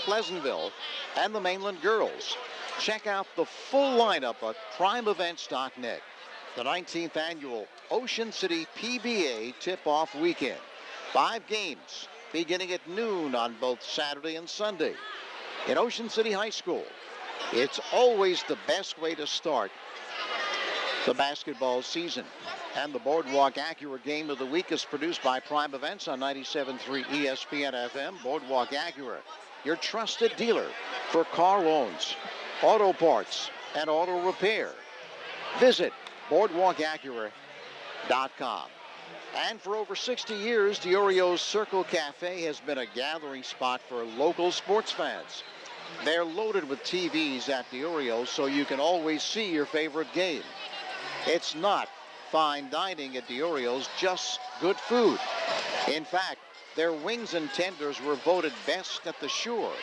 Pleasantville, and the Mainland Girls. Check out the full lineup at primeevents.net. The 19th annual Ocean City PBA tip-off weekend. 5 games beginning at noon on both Saturday and Sunday. In Ocean City High School, it's always the best way to start the basketball season. And the Boardwalk Acura Game of the Week is produced by Prime Events on 97.3 ESPN FM. Boardwalk Acura, your trusted dealer for car loans, auto parts, and auto repair. Visit boardwalkacura.com. And for over 60 years, Diorio's Circle Cafe has been a gathering spot for local sports fans. They're loaded with TVs at Diorio's, so you can always see your favorite game. It's not fine dining at Diorio's, just good food. In fact, their wings and tenders were voted best at the Shore.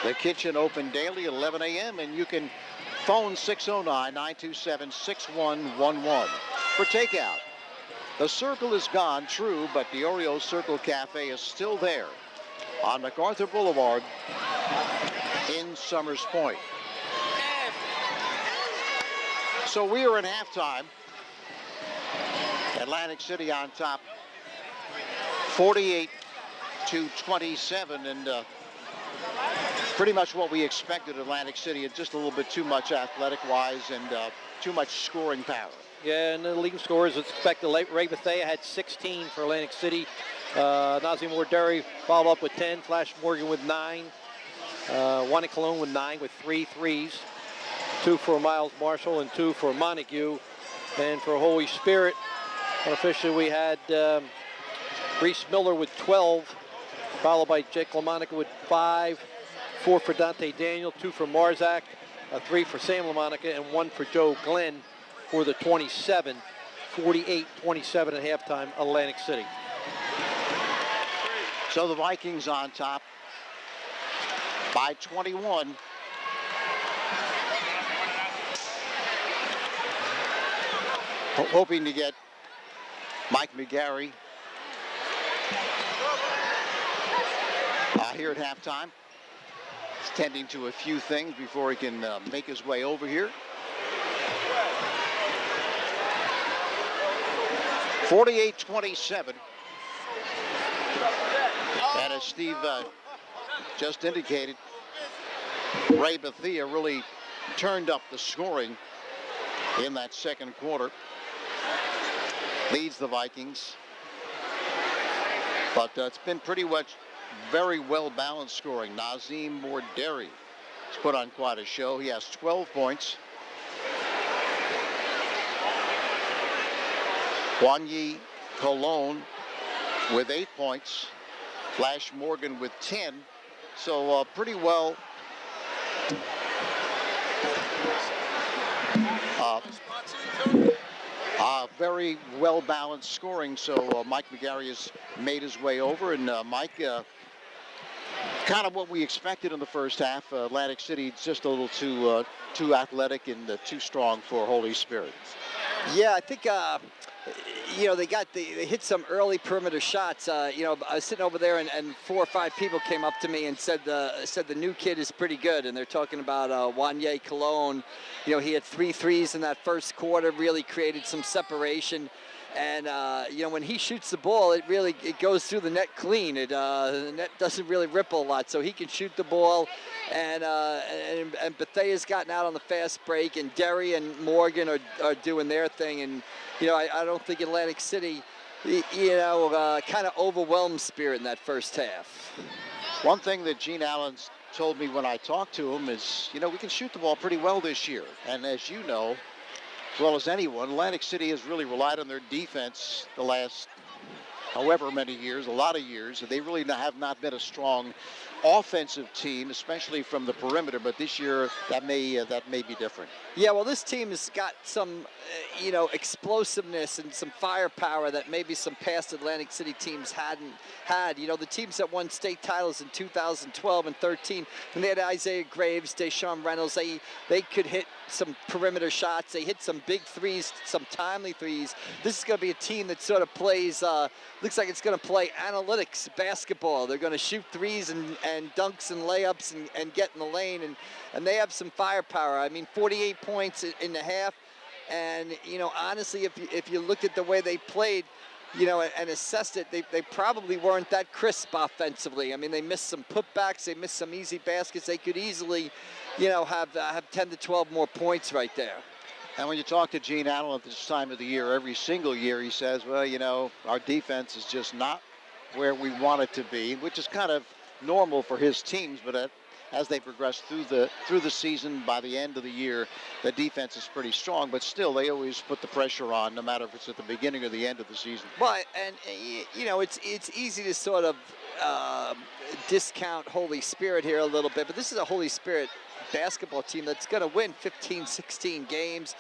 The kitchen open daily at 11 a.m. and you can phone 609-927-6111 for takeout. The Circle is gone, true, but Diorio's Circle Cafe is still there on MacArthur Boulevard in Summers Point. So we are in halftime. Atlantic City on top, 48-27, and pretty much what we expected. Atlantic City, just a little bit too much athletic-wise and too much scoring power. Yeah, and the leading scorers as expected. Ray Bethea had 16 for Atlantic City. Nazim Derry followed up with 10. Flash Morgan with 9. Wani Cologne with 9 with 3 threes. 2 for Miles Marshall and 2 for Montague. And for Holy Spirit, unofficially we had Reese Miller with 12, followed by Jake LaMonica with 5. 4 for Dante Daniel, 2 for Marzak, 3 for Sam LaMonica, and 1 for Joe Glenn for the 27. 48-27 at halftime, Atlantic City. So the Vikings on top by 21. Hoping to get Mike McGarry here at halftime. He's tending to a few things before he can make his way over here. 48-27. And as Steve just indicated, Ray Bethea really turned up the scoring in that second quarter. Leads the Vikings. But it's been pretty much very well-balanced scoring. Nazim Derry has put on quite a show. He has 12 points. Wani Cologne with 8 points. Flash Morgan with 10. So pretty well very well-balanced scoring. So Mike McGarry has made his way over, and Mike, kind of what we expected in the first half. Atlantic City just a little too athletic and too strong for Holy Spirit. Yeah, I think they hit some early perimeter shots. I was sitting over there, and 4 or 5 people came up to me and said the new kid is pretty good, and they're talking about Wani Cologne. He had 3 threes in that first quarter, really created some separation. And when he shoots the ball, it goes through the net clean. The net doesn't really ripple a lot, so he can shoot the ball. And Bethea's gotten out on the fast break, and Derry and Morgan are doing their thing. And I don't think Atlantic City, kind of overwhelmed Spirit in that first half. One thing that Gene Allen told me when I talked to him is, we can shoot the ball pretty well this year. And as you know, as well as anyone, Atlantic City has really relied on their defense the last however many years, a lot of years. They really have not been a strong offensive team, especially from the perimeter, but this year that may be different. Yeah, well, this team has got some, explosiveness and some firepower that maybe some past Atlantic City teams hadn't had. The teams that won state titles in 2012 and 13, when they had Isaiah Graves, Deshaun Reynolds, they could hit some perimeter shots. They hit some big threes, some timely threes. This is going to be a team that sort of plays, looks like it's going to play analytics basketball. They're going to shoot threes and dunks and layups and get in the lane, and they have some firepower. I mean, 48 points in the half, and honestly, if you looked at the way they played, and assessed it, they probably weren't that crisp offensively. I mean, they missed some putbacks, they missed some easy baskets. They could easily, have 10 to 12 more points right there. And when you talk to Gene Allen at this time of the year, every single year he says, well, you know, our defense is just not where we want it to be, which is kind of normal for his teams. But as they progress through the season, by the end of the year, the defense is pretty strong. But still, they always put the pressure on, no matter if it's at the beginning or the end of the season. But and you know, it's easy to sort of discount Holy Spirit here a little bit, but this is a Holy Spirit basketball team that's going to win 15, 16 games.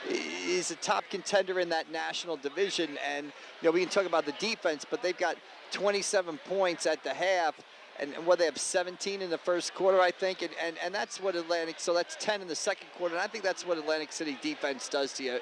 Is a top contender in that national division, and you know, we can talk about the defense, but they've got 27 points at the half, and what, they have 17 in the first quarter, I think, and that's what Atlantic, so that's 10 in the second quarter, and I think that's what Atlantic City defense does to you.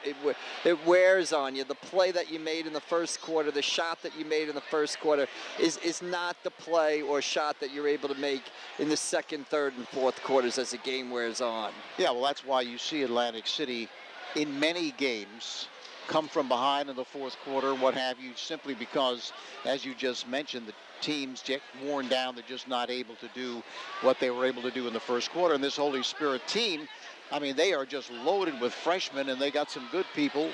It wears on you. The play that you made in the first quarter, the shot that you made in the first quarter is not the play or shot that you're able to make in the second, third, and fourth quarters as the game wears on. Yeah, well, that's why you see Atlantic City in many games come from behind in the fourth quarter, what have you, simply because, as you just mentioned, the teams get worn down. They're just not able to do what they were able to do in the first quarter. And this Holy Spirit team, I mean, they are just loaded with freshmen, and they got some good people.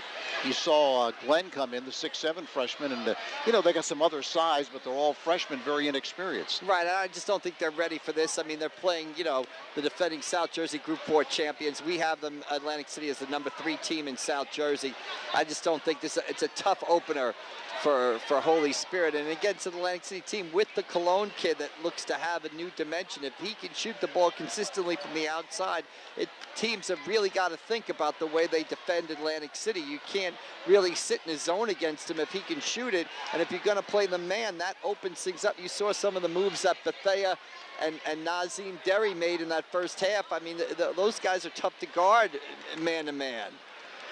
You saw Glenn come in, the 6'7" freshman, and you know, they got some other size, but they're all freshmen, very inexperienced. Right, and I just don't think they're ready for this. I mean, they're playing, you know, the defending South Jersey Group 4 champions. We have them, Atlantic City, as the number 3 team in South Jersey. I just don't think it's a tough opener for Holy Spirit. And against an Atlantic City team with the Cologne kid that looks to have a new dimension, if he can shoot the ball consistently from the outside, teams have really got to think about the way they defend Atlantic City. You can't really sit in his zone against him if he can shoot it. And if you're going to play the man, that opens things up. You saw some of the moves that Bethea and Nazim Derry made in that first half. I mean, those guys are tough to guard man to man.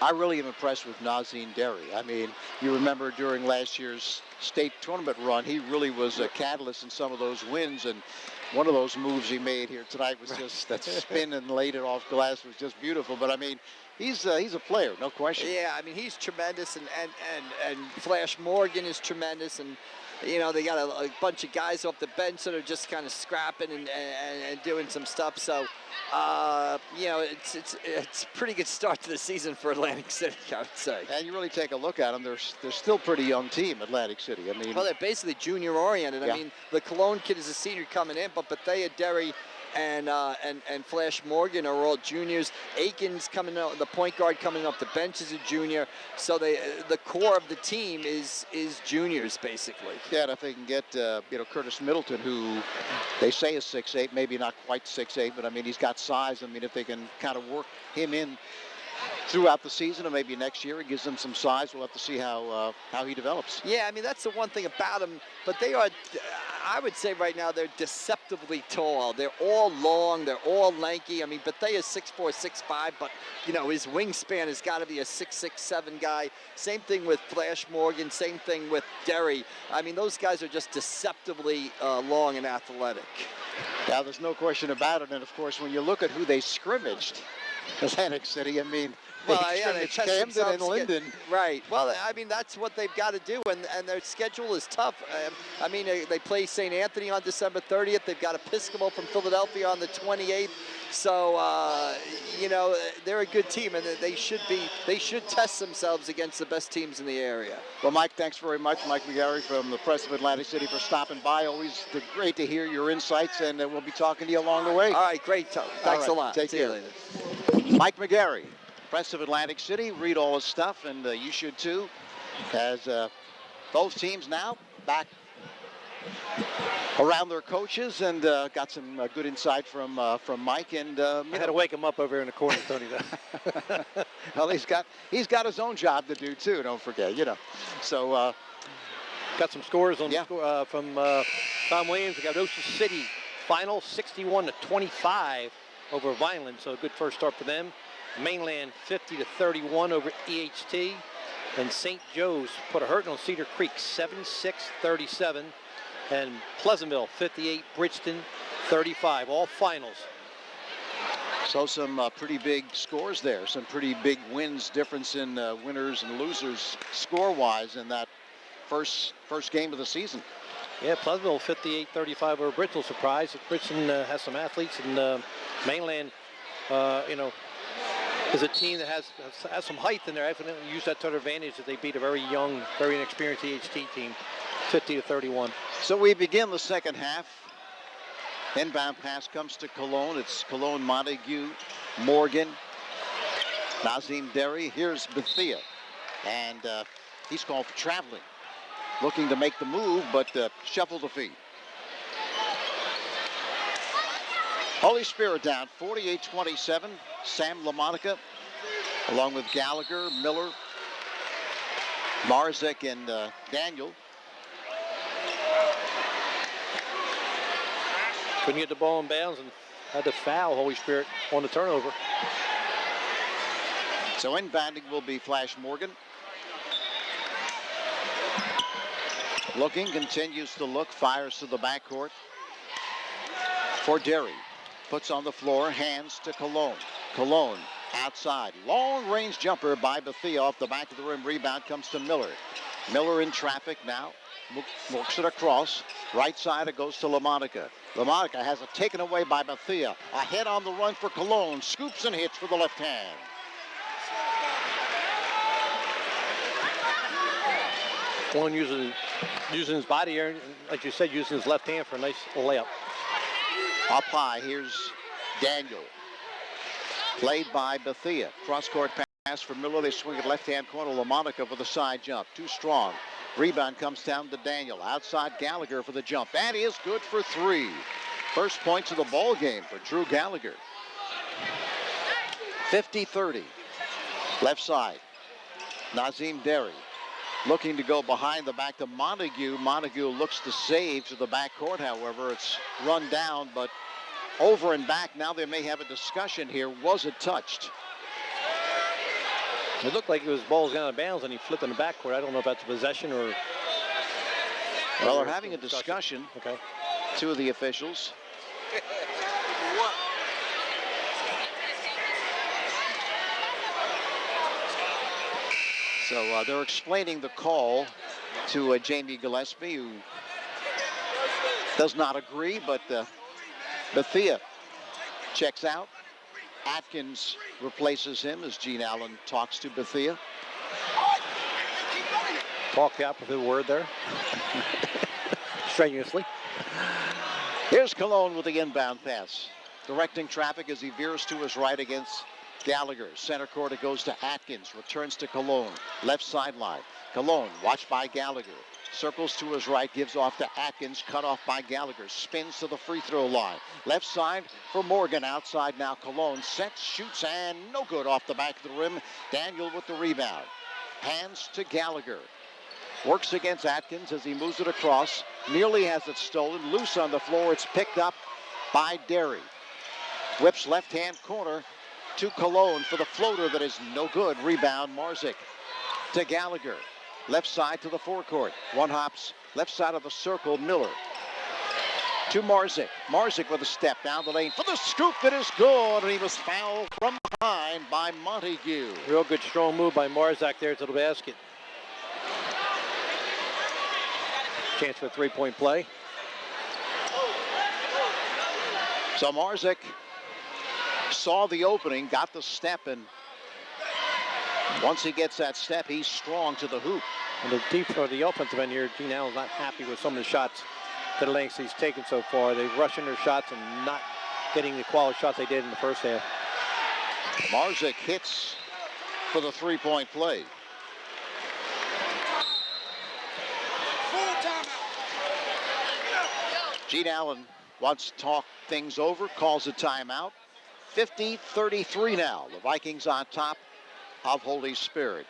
I really am impressed with Nazim Derry. I mean, you remember during last year's state tournament run, he really was a catalyst in some of those wins, and one of those moves he made here tonight was just that spin and laid it off glass was just beautiful. But I mean, he's a player, no question. Yeah, I mean, he's tremendous, and Flash Morgan is tremendous, and you know, they got a bunch of guys off the bench that are just kind of scrapping and doing some stuff. So, you know, it's a pretty good start to the season for Atlantic City, I would say. And you really take a look at them, they're still a pretty young team, Atlantic City. I mean, well, they're basically junior oriented. Yeah. I mean, the Cologne kid is a senior coming in, but Bethea, Derry, and Flash Morgan are all juniors. Aikens coming out, the point guard coming off the bench is a junior. So the core of the team is juniors basically. Yeah, and if they can get you know, Curtis Middleton, who they say is 6'8", maybe not quite 6'8", but I mean, he's got size. I mean, if they can kind of work him in throughout the season, or maybe next year, it gives them some size. We'll have to see how he develops. Yeah, I mean, that's the one thing about them, but they are, I would say right now, they're deceptively tall. They're all long, they're all lanky. I mean, Bethea's 6'4", 6'5", but, you know, his wingspan has got to be a 6'6", 7 guy. Same thing with Flash Morgan, same thing with Derry. I mean, those guys are just deceptively long and athletic. Yeah, there's no question about it. And, of course, when you look at who they scrimmaged, Atlantic City, I mean, well, they yeah, they scrimmaged test Camden and themselves Linden. Right. Well, I mean, that's what they've got to do, and their schedule is tough. I mean, they play St. Anthony on December 30th. They've got Episcopal from Philadelphia on the 28th. So, you know, they're a good team, and they should test themselves against the best teams in the area. Well, Mike, thanks very much. Mike McGarry from the Press of Atlantic City for stopping by. Always great to hear your insights, and we'll be talking to you along the way. All right, great. Thanks a lot. Take See care. you later. Mike McGarry, Press of Atlantic City. Read all his stuff, and you should too. As both teams now back around their coaches, and got some good insight from Mike. And I had to wake him up over here in the corner, Tony. well, he's got his own job to do too. Don't forget, you know. So got some scores on Yeah. from Tom Williams. We got Ocean City final 61-25 over Vineland, so a good first start for them. Mainland 50-31 over EHT, and St. Joe's put a hurting on Cedar Creek 76-37, and Pleasantville 58, Bridgeton 35, all finals. So some pretty big scores there, some pretty big wins, difference in winners and losers score-wise in that first game of the season. Yeah, Pleasantville 58-35 over Bridgeton. Surprise that Bridgeton has some athletes, and Mainland, you know, is a team that has some height in there. I evidently use that to their advantage that they beat a very young, very inexperienced EHT team, 50-31. So we begin the second half. Inbound pass comes to Cologne. It's Cologne, Montague, Morgan, Nazim Derry. Here's Bethea. And he's called for traveling. Looking to make the move, but shuffle the feet. Holy Spirit down 48-27. Sam LaMonica, along with Gallagher, Miller, Marzek, and Daniel. Couldn't get the ball in bounds and had to foul Holy Spirit on the turnover. So inbounding will be Flash Morgan. Looking, continues to look, fires to the backcourt for Derry. Puts on the floor, hands to Cologne. Cologne outside. Long range jumper by Bethea off the back of the rim. Rebound comes to Miller. Miller in traffic now. Works it across. Right side it goes to LaMonica. LaMonica has it taken away by Bethea. Ahead on the run for Cologne. Scoops and hits for the left hand. Cologne using his body here, like you said, using his left hand for a nice layup. Up high, here's Daniel. Played by Bethea. Cross-court pass for Miller. They swing it left-hand corner. LaMonica for the side jump. Too strong. Rebound comes down to Daniel. Outside Gallagher for the jump. That is good for three. First points of the ball game for Drew Gallagher. 50-30. Left side. Nazim Derry. Looking to go behind the back to Montague. Montague looks to save to the backcourt, however. It's run down, but over and back. Now they may have a discussion here. Was it touched? It looked like it was balls out of bounds and he flipped in the backcourt. I don't know if that's possession or... Well, they're having a discussion. Okay. Two of the officials. So they're explaining the call to Jamie Gillespie, who does not agree, but Bethea checks out. Atkins replaces him as Gene Allen talks to Bethea. Talk the opposite word there. Strenuously. Here's Cologne with the inbound pass. Directing traffic as he veers to his right against Gallagher. Center court, it goes to Atkins. Returns to Cologne. Left sideline. Cologne, watched by Gallagher. Circles to his right, gives off to Atkins. Cut off by Gallagher. Spins to the free throw line. Left side for Morgan. Outside now Cologne. Sets, shoots, and no good off the back of the rim. Daniel with the rebound. Hands to Gallagher. Works against Atkins as he moves it across. Nearly has it stolen. Loose on the floor. It's picked up by Derry. Whips left-hand corner to Cologne for the floater that is no good. Rebound, Marzek to Gallagher. Left side to the forecourt. One hops left side of the circle, Miller. To Marzek. Marzek with a step down the lane for the scoop that is good, and he was fouled from behind by Montague. Real good strong move by Marzek there to the basket. Chance for a three-point play. So Marzek saw the opening, got the step, and once he gets that step, he's strong to the hoop. And the offensive end here, Gene Allen's not happy with some of the shots, the lengths he's taken so far. They're rushing their shots and not getting the quality shots they did in the first half. Marzek hits for the three-point play. Gene Allen wants to talk things over, calls a timeout. 50-33 now. The Vikings on top of Holy Spirit.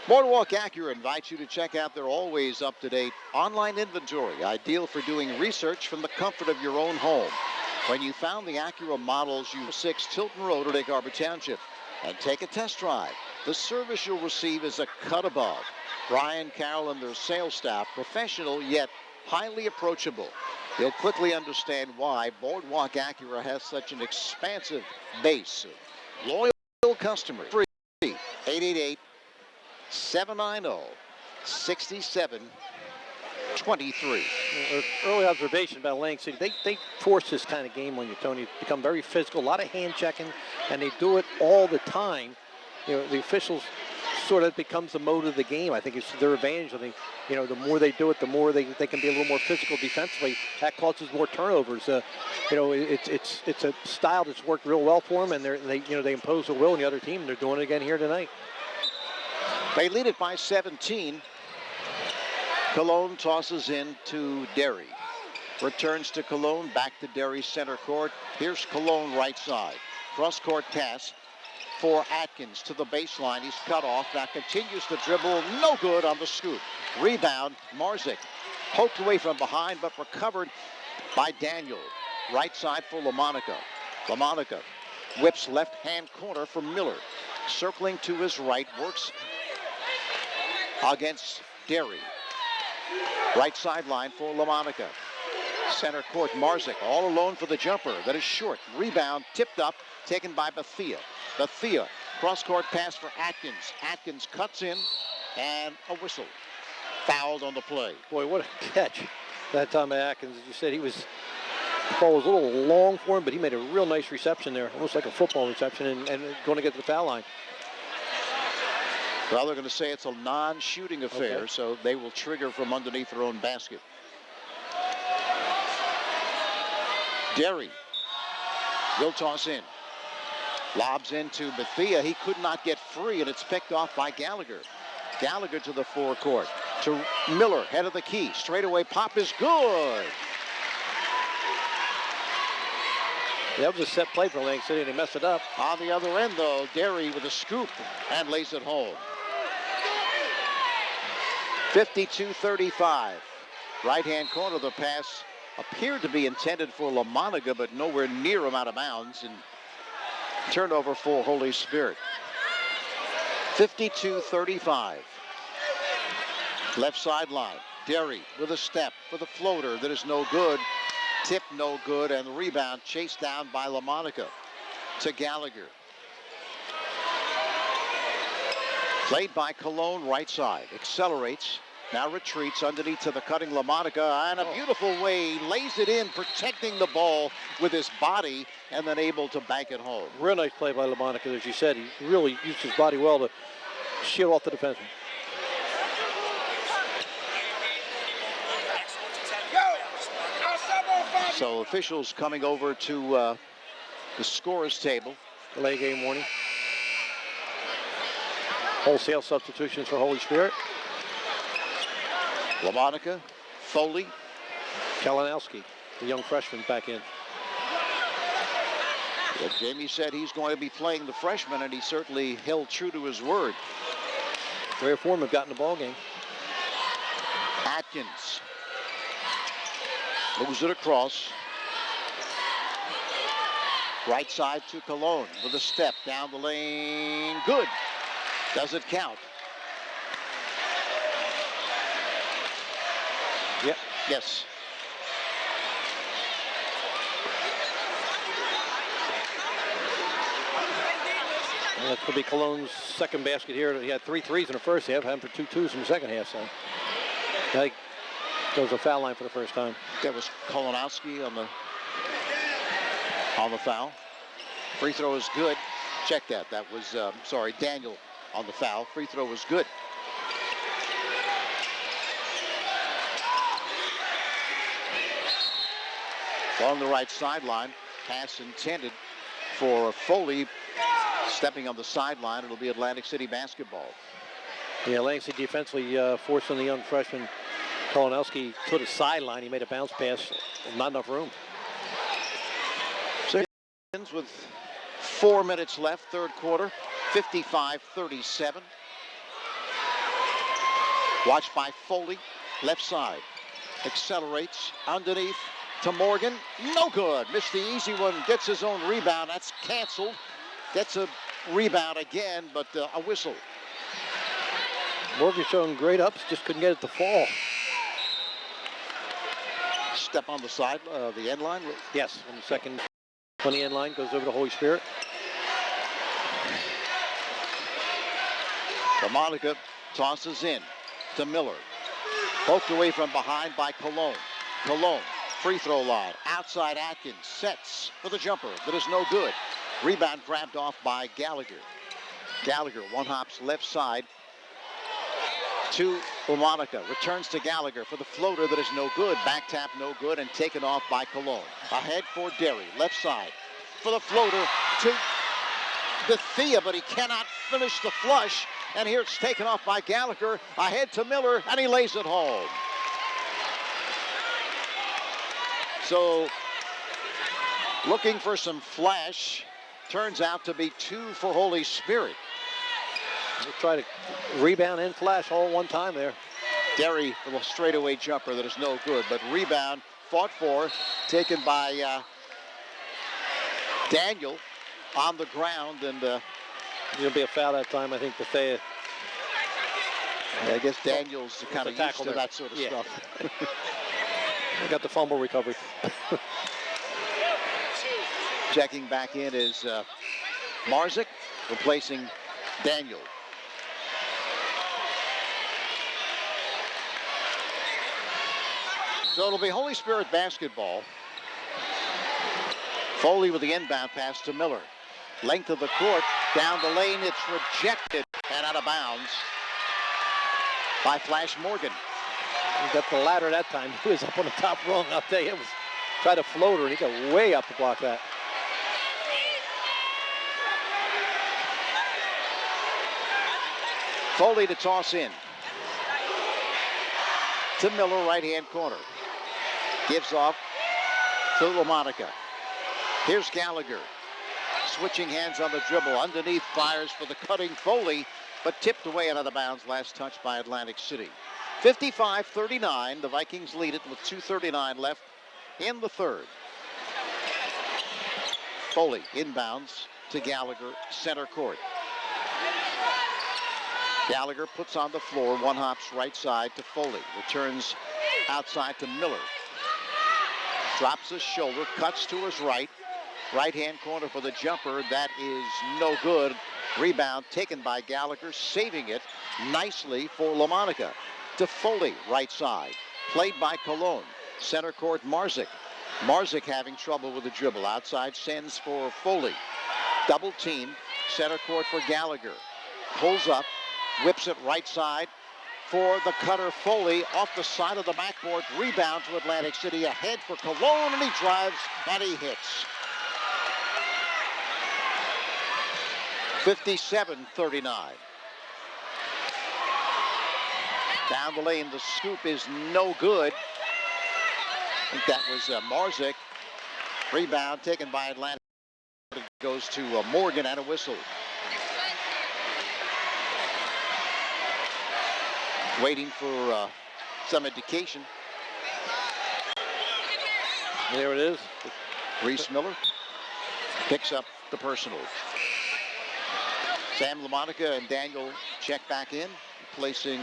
Boardwalk Acura invites you to check out their always up-to-date online inventory, ideal for doing research from the comfort of your own home. When you found the Acura models, you 6 Tilton Road at Egg Harbor Township, and take a test drive. The service you'll receive is a cut above. Brian, Carol, and their sales staff, professional yet highly approachable. You'll quickly understand why Boardwalk Acura has such an expansive base of loyal customers. Free 888-790-67 23. Early observation about Atlantic City. They force this kind of game on you, Tony. Become very physical, a lot of hand checking, and they do it all the time. You know, the officials sort of becomes the mode of the game. I think it's to their advantage. I think, you know, the more they do it, the more they can be a little more physical defensively. That causes more turnovers. You know, it's a style that's worked real well for them, and they impose the will on the other team. And they're doing it again here tonight. They lead it by 17. Cologne tosses in to Derry. Returns to Cologne, back to Derry center court. Here's Cologne right side. Cross-court pass for Atkins to the baseline. He's cut off. Now continues to dribble. No good on the scoop. Rebound, Marzik. Poked away from behind, but recovered by Daniel. Right side for LaMonica. LaMonica whips left-hand corner for Miller. Circling to his right, works against Derry. Right sideline for LaMonica. Center court, Marzik all alone for the jumper. That is short. Rebound tipped up, taken by Bethea. Bethea, cross-court pass for Atkins. Atkins cuts in, and a whistle. Fouled on the play. Boy, what a catch that time by Atkins. As you said, the ball was a little long for him, but he made a real nice reception there, almost like a football reception, and going to get to the foul line. Well, they're going to say it's a non-shooting affair, Okay. so they will trigger from underneath their own basket. Derry will toss in. Lobs into Bethea. He could not get free, and it's picked off by Gallagher. Gallagher to the forecourt. To Miller, head of the key. Straightaway pop is good. That was a set play for Atlantic City, and they messed it up. On the other end, though, Derry with a scoop and lays it home. 52-35. Right-hand corner, the pass appeared to be intended for LaMonica, but nowhere near him out of bounds. And turnover for Holy Spirit. 52-35. Left sideline. Derry with a step with a floater that is no good. Tip no good, and the rebound chased down by LaMonica to Gallagher. Played by Cologne right side. Accelerates. Now retreats underneath to the cutting LaMonica, and a beautiful way lays it in, protecting the ball with his body, and then able to bank it home. Real nice play by LaMonica, as you said. He really used his body well to shield off the defenseman. So officials coming over to the scorer's table. Delay game warning. Wholesale substitutions for Holy Spirit. LaMonica, Foley. Kalinowski, the young freshman, back in. Well, Jamie said he's going to be playing the freshman, and he certainly held true to his word. Three or four have gotten the ball game. Atkins moves it across. Right side to Cologne with a step down the lane. Good. Does it count? Yep. Yes. And that could be Cologne's second basket here. He had 3 threes in the first half, had him for 2 twos in the second half. So I think there was a foul line for the first time. That was Kalinowski on the foul. Free throw is good. Check that. That was, Daniel on the foul. Free throw was good. Along the right sideline, pass intended for Foley. Stepping on the sideline, it'll be Atlantic City basketball. Yeah, Atlantic City defensively forcing the young freshman Kalinowski to the sideline. He made a bounce pass, not enough room. So with 4 minutes left, third quarter, 55-37. Watched by Foley, left side. Accelerates underneath to Morgan. No good. Missed the easy one. Gets his own rebound. That's canceled. Gets a rebound again, but a whistle. Morgan showing great ups, just couldn't get it to fall. Step on the side, the end line. Yes, on the second, on the end line, goes over to Holy Spirit. LaMonica tosses in to Miller. Poked away from behind by Cologne. Cologne, free throw line. Outside Atkins, sets for the jumper. That is no good. Rebound grabbed off by Gallagher. Gallagher, one hops left side to LaMonica. Returns to Gallagher for the floater that is no good. Back tap no good and taken off by Cologne. Ahead for Derry, left side for the floater to Bethea, but he cannot finish the flush. And here it's taken off by Gallagher. Ahead to Miller, and he lays it home. So, looking for some flash. Turns out to be 2 for Holy Spirit. They try to rebound and flash all at one time there. Derry with a straightaway jumper that is no good, but rebound fought for, taken by Daniel on the ground, and It'll be a foul that time, I think, Bethea. I guess Daniel's kind of used to there. that sort of stuff. They got the fumble recovery. Checking back in is Marzik, replacing Daniel. So it'll be Holy Spirit basketball. Foley with the inbound pass to Miller. Length of the court, down the lane, it's rejected and out of bounds by Flash Morgan. He got the ladder that time. He was up on the top rung. I'll tell you, it was try to float her, and he got way up to block that. Foley to toss in. To Miller, right-hand corner. Gives off to LaMonica. Here's Gallagher. Switching hands on the dribble. Underneath, fires for the cutting Foley, but tipped away and out of bounds. Last touch by Atlantic City. 55-39. The Vikings lead it with 2:39 left in the third. Foley inbounds to Gallagher, center court. Gallagher puts on the floor, one hops right side to Foley. Returns outside to Miller. Drops his shoulder, cuts to his right. Right-hand corner for the jumper. That is no good. Rebound taken by Gallagher, saving it nicely for LaMonica. To Foley, right side. Played by Cologne. Center court, Marzik. Marzik having trouble with the dribble. Outside sends for Foley. Double team. Center court for Gallagher. Pulls up. Whips it right side for the cutter Foley. Off the side of the backboard. Rebound to Atlantic City. Ahead for Cologne, and he drives and he hits. 57-39. Down the lane, the scoop is no good. I think that was Marzik. Rebound taken by Atlantic. It goes to Morgan and a whistle. Waiting for some indication. There it is. Reese Miller picks up the personal. Sam LaMonica and Daniel check back in, replacing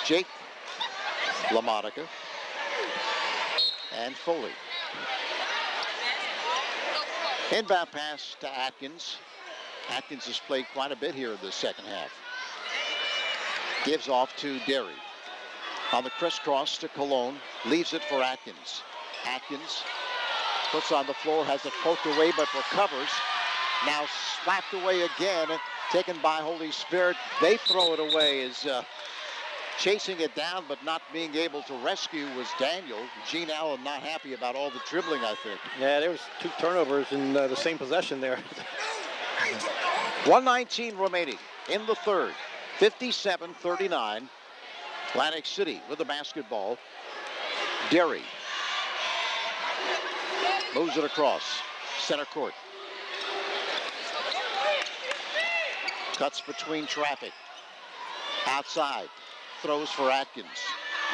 Jake LaMonica and Foley. Inbound pass to Atkins. Atkins has played quite a bit here in the second half. Gives off to Derry. On the crisscross to Cologne. Leaves it for Atkins. Atkins puts on the floor, has it poked away, but recovers. Now slapped away again, taken by Holy Spirit. They throw it away as chasing it down, but not being able to rescue was Daniel. Gene Allen not happy about all the dribbling, I think. Yeah, there was 2 turnovers in the same possession there. 1:19 remaining in the third. 57-39. Atlantic City with the basketball. Derry moves it across center court. Cuts between traffic. Outside. Throws for Atkins.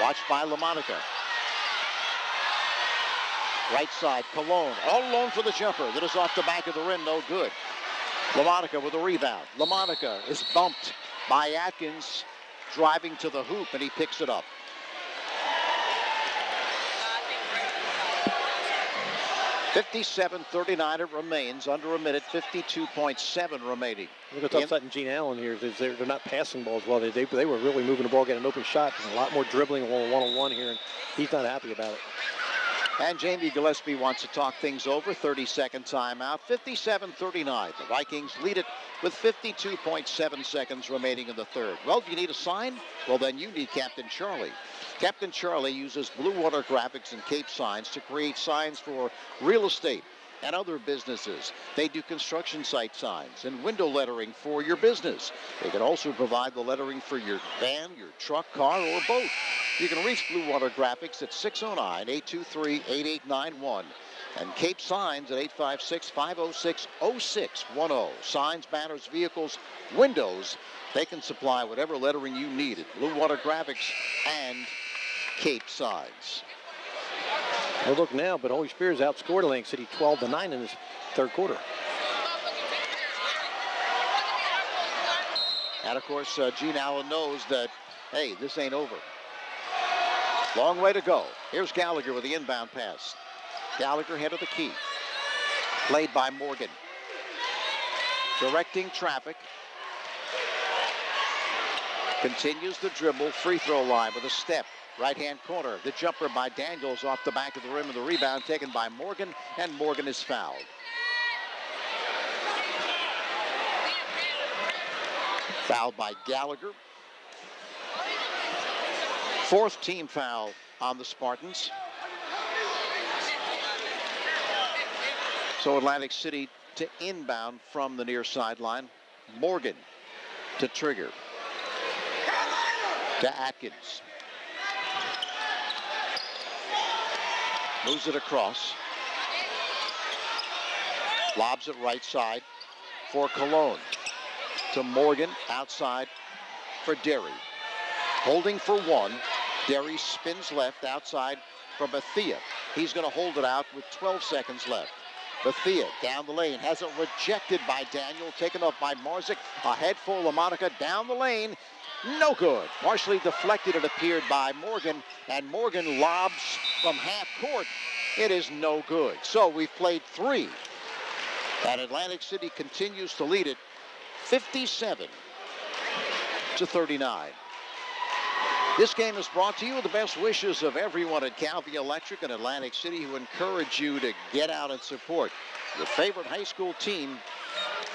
Watched by LaMonica. Right side, Cologne. All alone for the jumper. That is off the back of the rim. No good. LaMonica with a rebound. LaMonica is bumped by Atkins. Driving to the hoop, and he picks it up. 57-39 it remains. Under a minute, 52.7 remaining. Look what's upsetting Gene Allen here. They're not passing balls well. They were really moving the ball, getting an open shot. There's a lot more dribbling one-on-one here, and he's not happy about it. And Jamie Gillespie wants to talk things over. 30-second timeout. 57-39. The Vikings lead it with 52.7 seconds remaining in the third. Well, do you need a sign? Well, then you need Captain Charlie. Captain Charlie uses Blue Water Graphics and Cape Signs to create signs for real estate and other businesses. They do construction site signs and window lettering for your business. They can also provide the lettering for your van, your truck, car, or boat. You can reach Blue Water Graphics at 609-823-8891 and Cape Signs at 856-506-0610. Signs, banners, vehicles, windows. They can supply whatever lettering you need at Blue Water Graphics and Cape Signs. Well, look now, but Holy Spirit has outscored Atlantic City 12-9 in this third quarter. And of course, Gene Allen knows that, hey, this ain't over. Long way to go. Here's Gallagher with the inbound pass. Gallagher head of the key. Played by Morgan. Directing traffic. Continues the dribble. Free throw line with a step. Right-hand corner. The jumper by Daniels off the back of the rim, and the rebound taken by Morgan, and Morgan is fouled. Fouled by Gallagher. Fourth team foul on the Spartans. So Atlantic City to inbound from the near sideline. Morgan to trigger. To Atkins. Moves it across. Lobs it right side for Cologne. To Morgan outside for Derry. Holding for one. Derry spins left outside for Bethea. He's going to hold it out with 12 seconds left. Bethea down the lane. Has it rejected by Daniel. Taken up by Marzik. A head for LaMonica down the lane. No good. Partially deflected, it appeared, by Morgan. And Morgan lobs from half court. It is no good. So we've played three. And Atlantic City continues to lead it 57-39. This game is brought to you with the best wishes of everyone at Calvi Electric and Atlantic City, who encourage you to get out and support your favorite high school team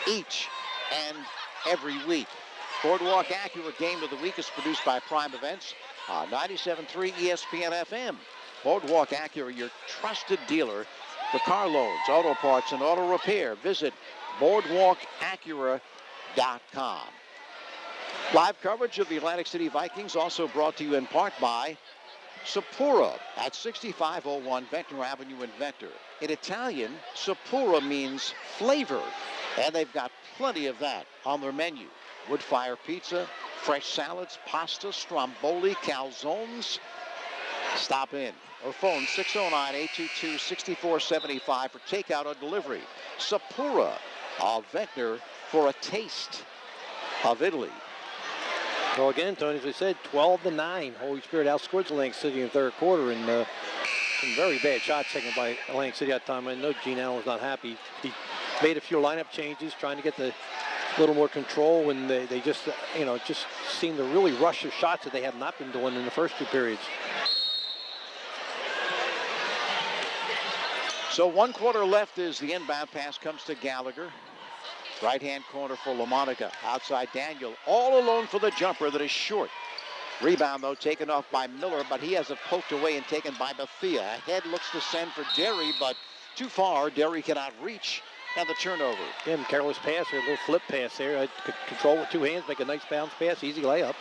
each and every week. Boardwalk Acura Game of the Week is produced by Prime Events on 97.3 ESPN FM. Boardwalk Acura, your trusted dealer for car loans, auto parts, and auto repair. Visit boardwalkacura.com. Live coverage of the Atlantic City Vikings also brought to you in part by Sapura at 6501 Ventnor Avenue in Ventnor. In Italian, Sapura means flavor, and they've got plenty of that on their menu. Wood fire pizza, fresh salads, pasta, stromboli, calzones. Stop in or phone 609-822-6475 for takeout or delivery. Sapura of Ventnor for a taste of Italy. Well, again, Tony, as I said, 12-9. Holy Spirit outscored Atlantic City in the third quarter, and some very bad shots taken by Atlantic City at that time. I know Gene Allen was not happy. He made a few lineup changes, trying to get the little more control, and they just, just seemed to really rush their shots that they have not been doing in the first two periods. So 1 quarter left as the inbound pass comes to Gallagher. Right-hand corner for LaMonica. Outside Daniel. All alone for the jumper that is short. Rebound, though, taken off by Miller, but he has it poked away and taken by Bethea. Ahead looks to send for Derry, but too far. Derry cannot reach. And the turnover. Again, careless pass or a little flip pass there. Could control with two hands, make a nice bounce pass, easy layup.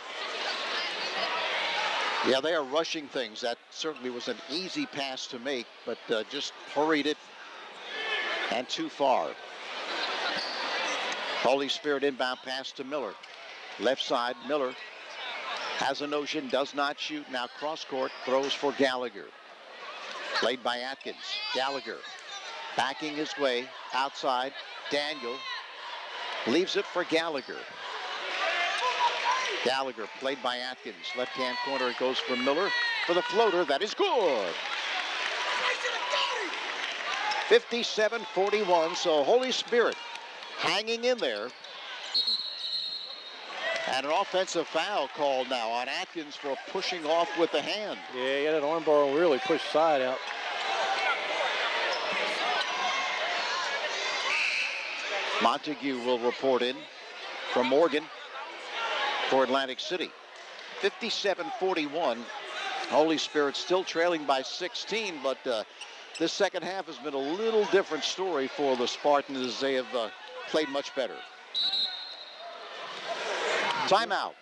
Yeah, they are rushing things. That certainly was an easy pass to make, but just hurried it and too far. Holy Spirit inbound pass to Miller. Left side, Miller has a notion, does not shoot. Now cross court, throws for Gallagher. Played by Atkins. Gallagher backing his way outside. Daniel leaves it for Gallagher. Gallagher played by Atkins. Left-hand corner, it goes for Miller for the floater. That is good. 57-41, so Holy Spirit hanging in there. And an offensive foul called now on Atkins for pushing off with the hand. Yeah, he had an arm bar and really pushed side out. Montague will report in from Morgan for Atlantic City. 57-41. Holy Spirit still trailing by 16, but this second half has been a little different story for the Spartans as they have played much better. Timeout.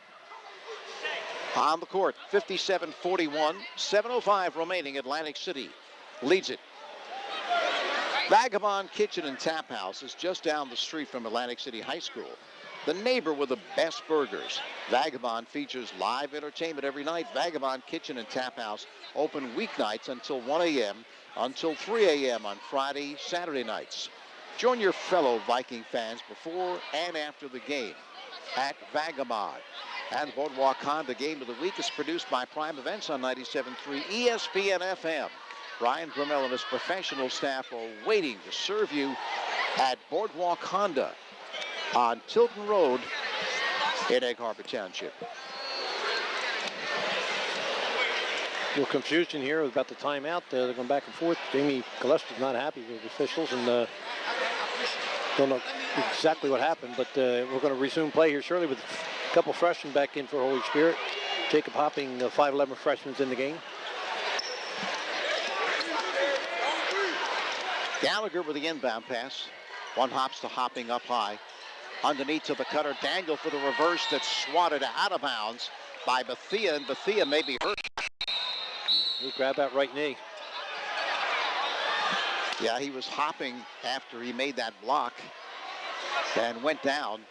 On the court, 57-41, 7:05 remaining. Atlantic City leads it. Vagabond Kitchen and Tap House is just down the street from Atlantic City High School. The neighbor with the best burgers. Vagabond features live entertainment every night. Vagabond Kitchen and Tap House open weeknights until 1 a.m. until 3 a.m. on Friday, Saturday nights. Join your fellow Viking fans before and after the game at Vagabond. And Boardwalk Honda Game of the Week is produced by Prime Events on 97.3 ESPN FM. Brian Brummel and his professional staff are waiting to serve you at Boardwalk Honda on Tilton Road in Egg Harbor Township. A little confusion here about the timeout. They're going back and forth. Jamie Gillespie's not happy with the officials and don't know exactly what happened, but we're going to resume play here shortly with a couple freshmen back in for Holy Spirit. Jacob Hopping, 5'11" freshman's in the game. Gallagher with the inbound pass. One hops to Hopping up high. Underneath to the cutter, Dangle for the reverse that's swatted out of bounds by Bethea, and Bethea may be hurt. He grabbed that right knee. Yeah, he was hopping after he made that block and went down.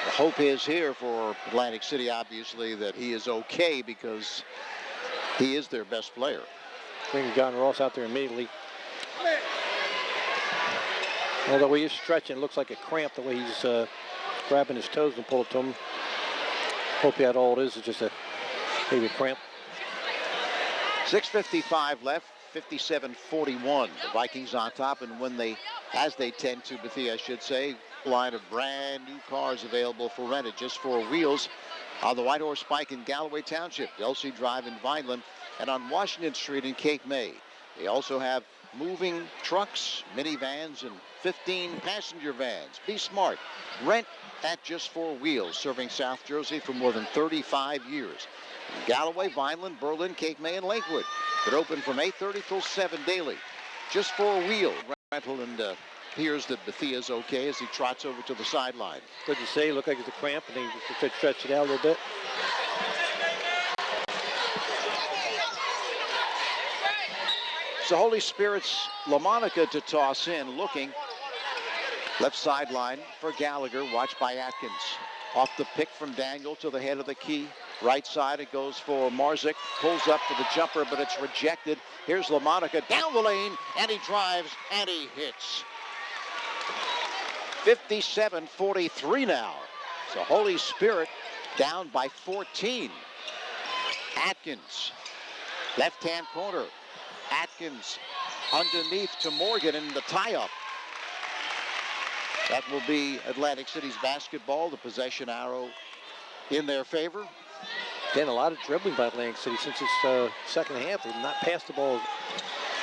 The hope is here for Atlantic City, obviously, that he is okay because he is their best player. Bring John Ross out there immediately. Although he is stretching, it looks like a cramp the way he's grabbing his toes and pull it to him. Hope that all it is just maybe a cramp. 6:55 left, 57-41. The Vikings on top, and as they tend to, Bethea, I should say, line of brand new cars available for rent at Just Four Wheels on the White Horse Pike in Galloway Township, Delsey Drive in Vineland, and on Washington Street in Cape May. They also have moving trucks, minivans, and 15 passenger vans. Be smart. Rent at Just Four Wheels, serving South Jersey for more than 35 years. In Galloway, Vineland, Berlin, Cape May, and Lakewood. They're open from 8:30 till 7 daily. Just Four Wheel rental, and appears that Bethea's okay as he trots over to the sideline. Good to say. Looked like it's a cramp, and they stretched it out a little bit. So Holy Spirit's LaMonica to toss in, looking. Left sideline for Gallagher, watched by Atkins. Off the pick from Daniel to the head of the key. Right side, it goes for Marzik. Pulls up for the jumper, but it's rejected. Here's LaMonica down the lane, and he drives, and he hits. 57-43 now. So Holy Spirit down by 14. Atkins, left-hand corner. Atkins underneath to Morgan in the tie-up. That will be Atlantic City's basketball. The possession arrow in their favor. Again, a lot of dribbling by Atlantic City since its second half. They've not passed the ball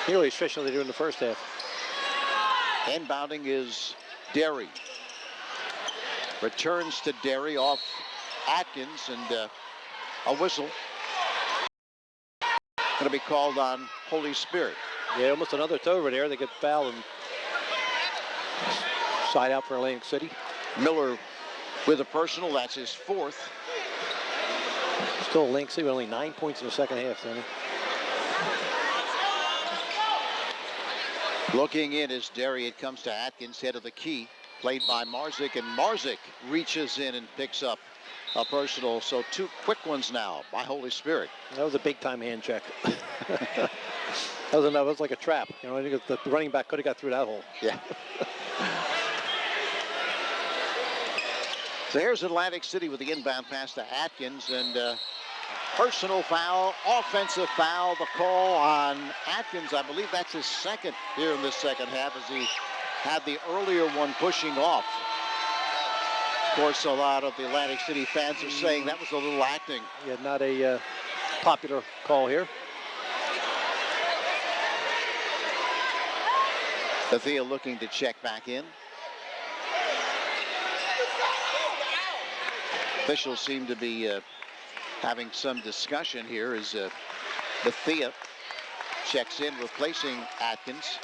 nearly as efficiently as they do in the first half. Inbounding is Derry. Returns to Derry off Atkins, and a whistle. Going to be called on Holy Spirit. Yeah, almost another turnover there. They get fouled and side out for Atlantic City. Miller with a personal. That's his fourth. Still Atlantic City with only 9 points in the second half, Tony. Looking in is Derry. It comes to Atkins, head of the key. Played by Marzik, and Marzik reaches in and picks up a personal. So two quick ones now by Holy Spirit. That was a big-time hand check. that was like a trap. You know, I think the running back could have got through that hole. Yeah. So here's Atlantic City with the inbound pass to Atkins, and personal foul, offensive foul. The call on Atkins. I believe that's his second here in this second half, as he had the earlier one pushing off. Of course, a lot of the Atlantic City fans are saying that was a little acting. Yeah, not a popular call here. Bethea looking to check back in. Officials seem to be having some discussion here as Bethea checks in, replacing Atkins.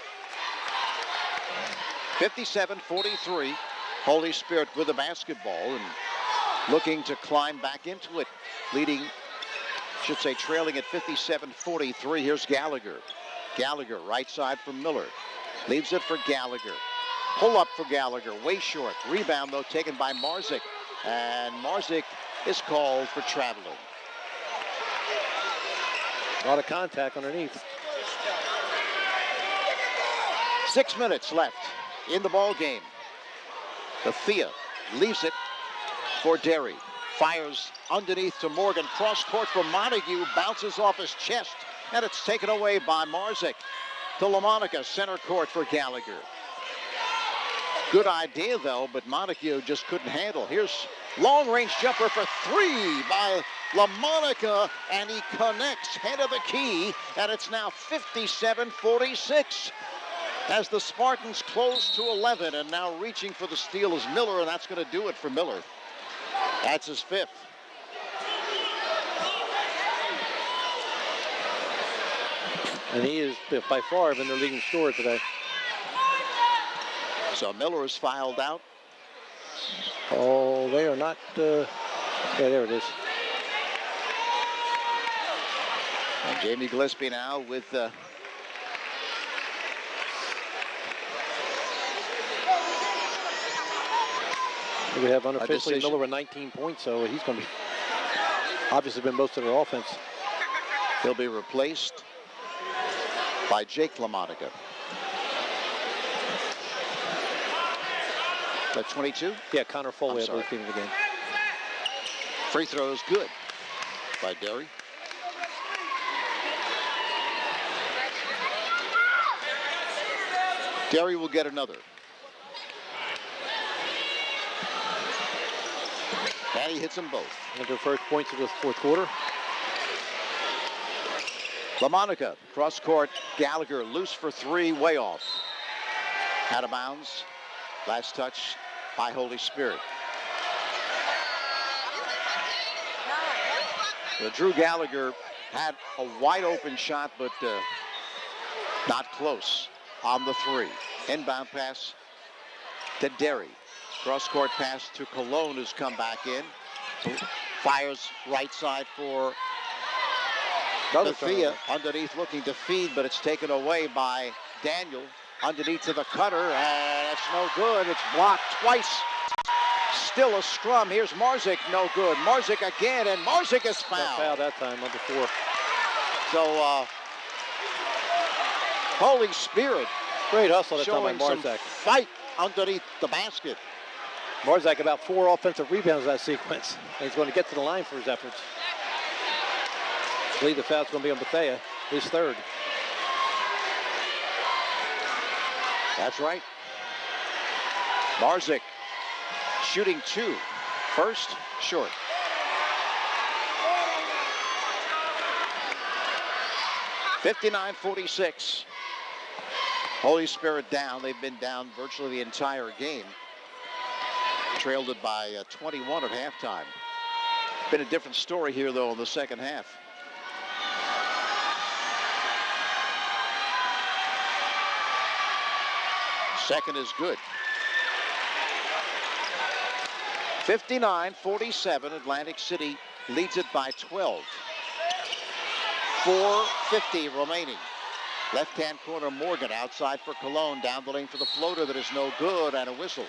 57-43. Holy Spirit with the basketball and looking to climb back into it. Leading, should say trailing at 57-43. Here's Gallagher. Gallagher, right side for Miller. Leaves it for Gallagher. Pull up for Gallagher, way short. Rebound, though, taken by Marzik. And Marzik is called for traveling. A lot of contact underneath. 6 minutes left in the ball game. Bethea leaves it for Derry. Fires underneath to Morgan. Cross court for Montague. Bounces off his chest. And it's taken away by Marzik. To LaMonica, center court for Gallagher. Good idea, though, but Montague just couldn't handle. Here's long-range jumper for three by LaMonica, and he connects head of the key, and it's now 57-46 as the Spartans close to 11, and now reaching for the steal is Miller, and that's going to do it for Miller. That's his fifth. And he is by far been their leading scorer today. So Miller is fouled out. Oh, they are not. Yeah, there it is. And Jamie Gillespie now with we have unofficially decision. Miller with 19 points, so he's going to be obviously been most of their offense. He'll be replaced by Jake LaMonica. At 22? Yeah, Connor Foley, I sorry. believe, in the game. Free throws good by Derry. Derry will get another. And he hits them both. And their first points of the fourth quarter. LaMonica, cross court. Gallagher loose for three, way off. Out of bounds. Last touch by Holy Spirit. Drew Gallagher had a wide open shot, but not close on the three. Inbound pass to Derry. Cross court pass to Cologne, who's come back in. Fires right side for Bethea. Underneath looking to feed, but it's taken away by Daniel. Underneath to the cutter, and it's no good. It's blocked twice. Still a scrum. Here's Marzik, no good. Marzik again, and Marzik is fouled. Foul that time, number 4. So, Holy Spirit. Great hustle that time Showing by some Marzak. fight underneath the basket. Marzak about 4 offensive rebounds that sequence. And he's going to get to the line for his efforts. I believe the foul's going to be on Bethea, his third. That's right. Marzik shooting 2. First, short. (59-46). Holy Spirit down. They've been down virtually the entire game. Trailed it by 21 at halftime. Been a different story here, though, in the second half. Second is good. 59-47. Atlantic City leads it by 12. 4:50 remaining. Left-hand corner, Morgan outside for Cologne. Down the lane for the floater that is no good, and a whistle.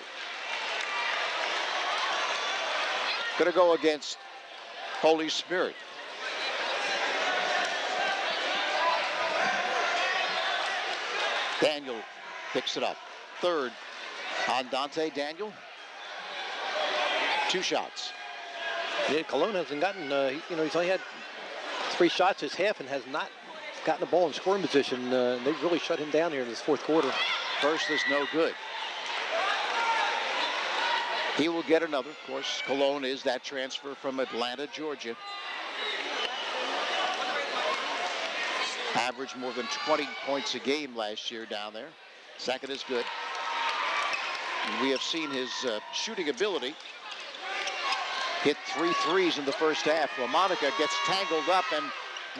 Going to go against Holy Spirit. Daniel picks it up. Third on Dante Daniel. 2 shots. Yeah, Cologne hasn't gotten, he's only had 3 shots this half and has not gotten the ball in scoring position. They've really shut him down here in this fourth quarter. First is no good. He will get another. Of course, Cologne is that transfer from Atlanta, Georgia. Averaged more than 20 points a game last year down there. Second is good. We have seen his shooting ability. Hit 3 threes in the first half. LaMonica gets tangled up and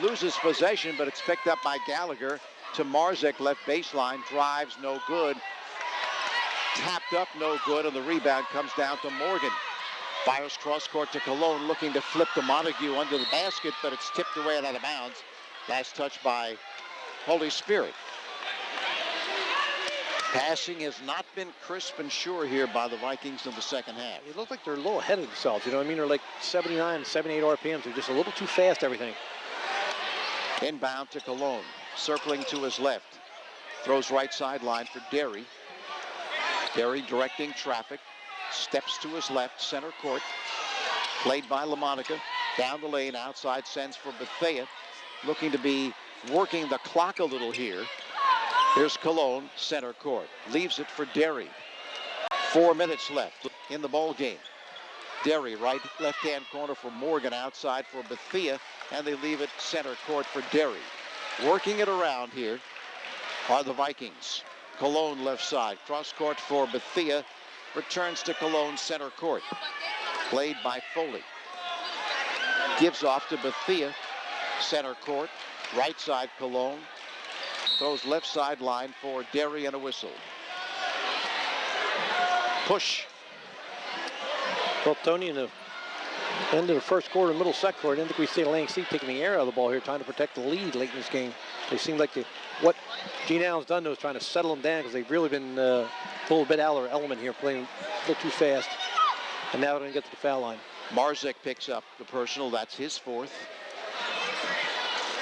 loses possession, but it's picked up by Gallagher to Marzek, left baseline, drives, no good. Tapped up, no good, and the rebound comes down to Morgan. Fires cross court to Cologne, looking to flip to Montague under the basket, but it's tipped away and out of bounds. Last touch by Holy Spirit. Passing has not been crisp and sure here by the Vikings in the second half. It looks like they're a little ahead of themselves. You know what I mean? They're like 79, 78 RPMs. They're just a little too fast, everything. Inbound to Cologne. Circling to his left. Throws right sideline for Derry. Derry directing traffic. Steps to his left, center court. Played by LaMonica. Down the lane, outside sends for Bethea. Looking to be working the clock a little here. Here's Cologne, center court. Leaves it for Derry. 4 minutes left in the ball game. Derry, right left-hand corner for Morgan, outside for Bethea, and they leave it center court for Derry. Working it around here are the Vikings. Cologne left side, cross court for Bethea, returns to Cologne center court. Played by Foley. Gives off to Bethea, center court, right side Cologne. Throws left sideline for Derry and a whistle. Push. Well, Tony, in the end of the first quarter, middle second quarter, I didn't think we see Atlantic City taking the air out of the ball here, trying to protect the lead late in this game. They seemed like what Gene Allen's done, though, is trying to settle them down because they've really been a little bit out of their element here, playing a little too fast. And now they're going to get to the foul line. Marzek picks up the personal. That's his fourth.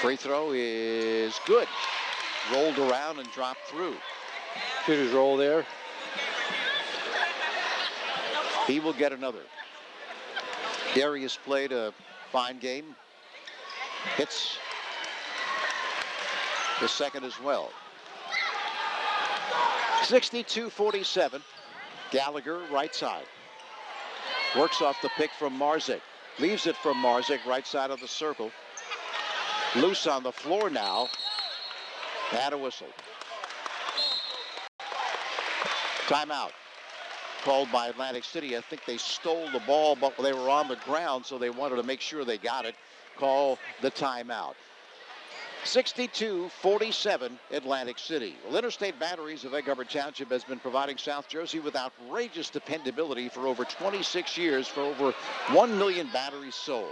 Free throw is good. Rolled around and dropped through. Shooter's roll there. He will get another. Derry has played a fine game. Hits the second as well. 62-47. Gallagher, right side. Works off the pick from Marzek. Leaves it from Marzek, right side of the circle. Loose on the floor now. And a whistle. Timeout. Called by Atlantic City. I think they stole the ball, but they were on the ground, so they wanted to make sure they got it. Call the timeout. 62-47 Atlantic City. Well, Interstate Batteries of Egg Harbor Township has been providing South Jersey with outrageous dependability for over 26 years for over 1 million batteries sold.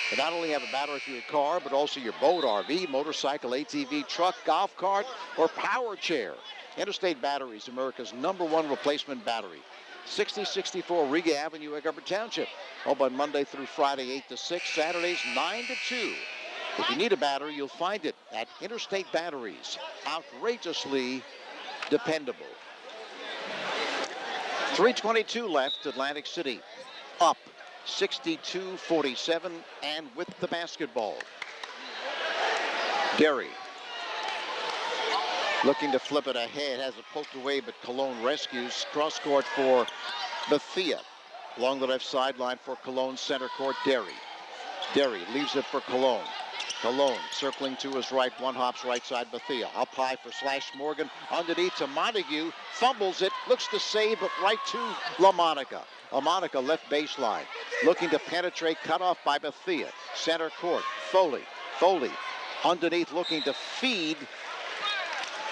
They not only have a battery for your car, but also your boat, RV, motorcycle, ATV, truck, golf cart, or power chair. Interstate Batteries, America's #1 replacement battery. 6064 Riga Avenue, Egg Harbor Township. Open Monday through Friday, 8 to 6, Saturdays, 9 to 2. If you need a battery, you'll find it at Interstate Batteries. Outrageously dependable. 3:22 left. Atlantic City up 62-47 and with the basketball. Derry looking to flip it ahead. Has it poked away, but Cologne rescues. Cross court for Bethea. Along the left sideline for Cologne center court, Derry. Derry leaves it for Cologne. Cologne circling to his right, one hops right side Bethea. Up high for Slash Morgan. Underneath to Montague. Fumbles it. Looks to save, but right to LaMonica. LaMonica left baseline. Looking to penetrate. Cut off by Bethea. Center court. Foley. Foley underneath looking to feed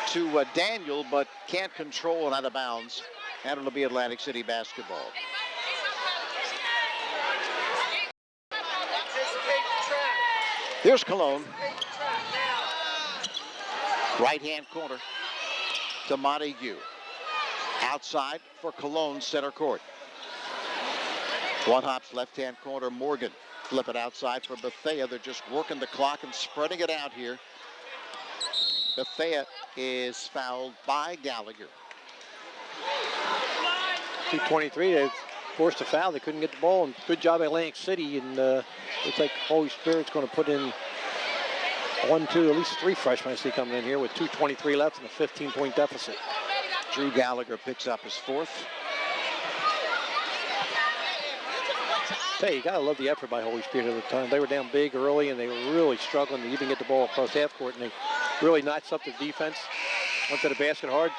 to Daniel, but can't control and out of bounds. And it'll be Atlantic City basketball. Here's Cologne. Right-hand corner to Montague. Outside for Cologne center court. One hops left-hand corner, Morgan. Flip it outside for Bethea. They're just working the clock and spreading it out here. Bethea is fouled by Gallagher. 2:23, they forced a foul. They couldn't get the ball, and good job by Atlantic City. And looks like Holy Spirit's going to put in 1, 2, at least 3 freshmen I see coming in here with 2:23 left and a 15-point deficit. Drew Gallagher picks up his 4th. Hey, you gotta love the effort by Holy Spirit at the time. They were down big early, and they were really struggling to even get the ball across half court, and they really notched up their defense. Went to the basket hard.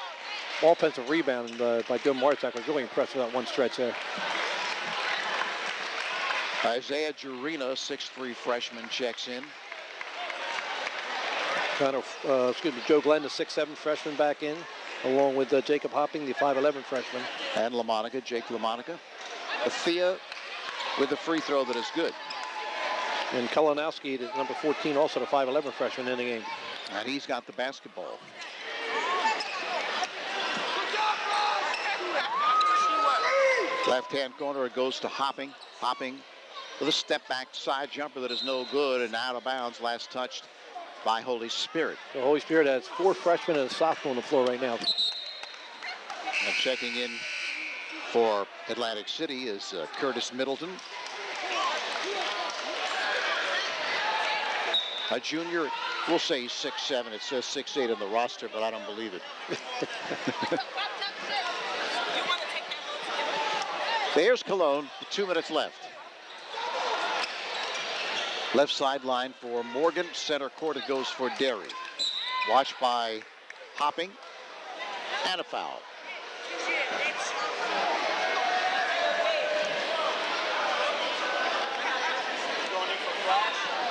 Offensive rebound by Bill Martzak was really impressive that one stretch there. Isaiah Jurina, 6'3" freshman, checks in. Joe Glenn, the 6'7" freshman, back in, along with Jacob Hopping, the 5'11" freshman. And LaMonica, Jake LaMonica. Bethea with a free throw that is good. And Kalinowski, the number 14, also the 5'11" freshman in the game. And he's got the basketball. Left-hand corner, it goes to Hopping. Hopping with a step-back side jumper that is no good and out of bounds. Last touched by Holy Spirit. The Holy Spirit has 4 freshmen and a sophomore on the floor right now. And checking in for Atlantic City is Curtis Middleton. A junior, we'll say he's 6'7". It says 6'8" on the roster, but I don't believe it. There's Cologne, 2 minutes left. Left sideline for Morgan. Center court, it goes for Derry. Watched by Hopping. And a foul.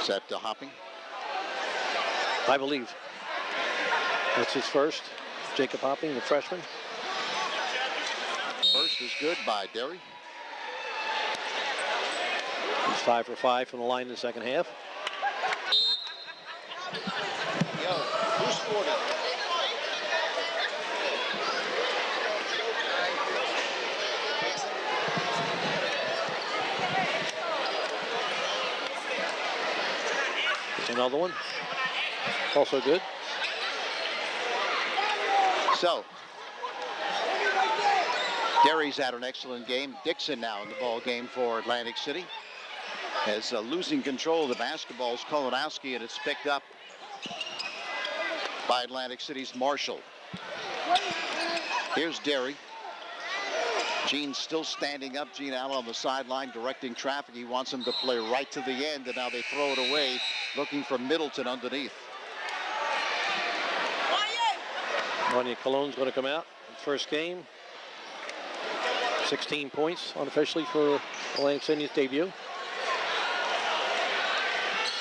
Set to Hopping. I believe. That's his first. Jacob Hopping, the freshman. First is good by Derry. He's 5 for 5 from the line in the second half. Yo, who scored it? Another one. Also good. So, Derry's had an excellent game. Dixon now in the ball game for Atlantic City. As losing control of the basketball is Kolonowski, and it's picked up by Atlantic City's Marshall. Here's Derry. Gene's still standing up. Gene Allen on the sideline directing traffic. He wants him to play right to the end, and now they throw it away, looking for Middleton underneath. Ronnie Cologne's going to come out in the first game. 16 points unofficially for Atlantic City's debut.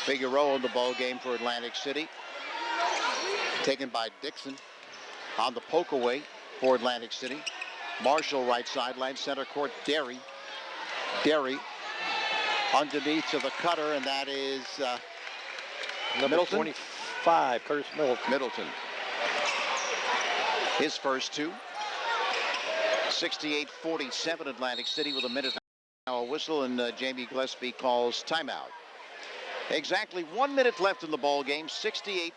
Figueroa in the ball game for Atlantic City. Taken by Dixon on the poke away for Atlantic City. Marshall right sideline, center court, Derry. Derry underneath to the cutter, and that is Number Middleton. 25, Curtis Middleton. Middleton. His first 2. 68-47 Atlantic City with a minute now a whistle, and Jamie Gillespie calls timeout. Exactly 1 minute left in the ball game. 68-47.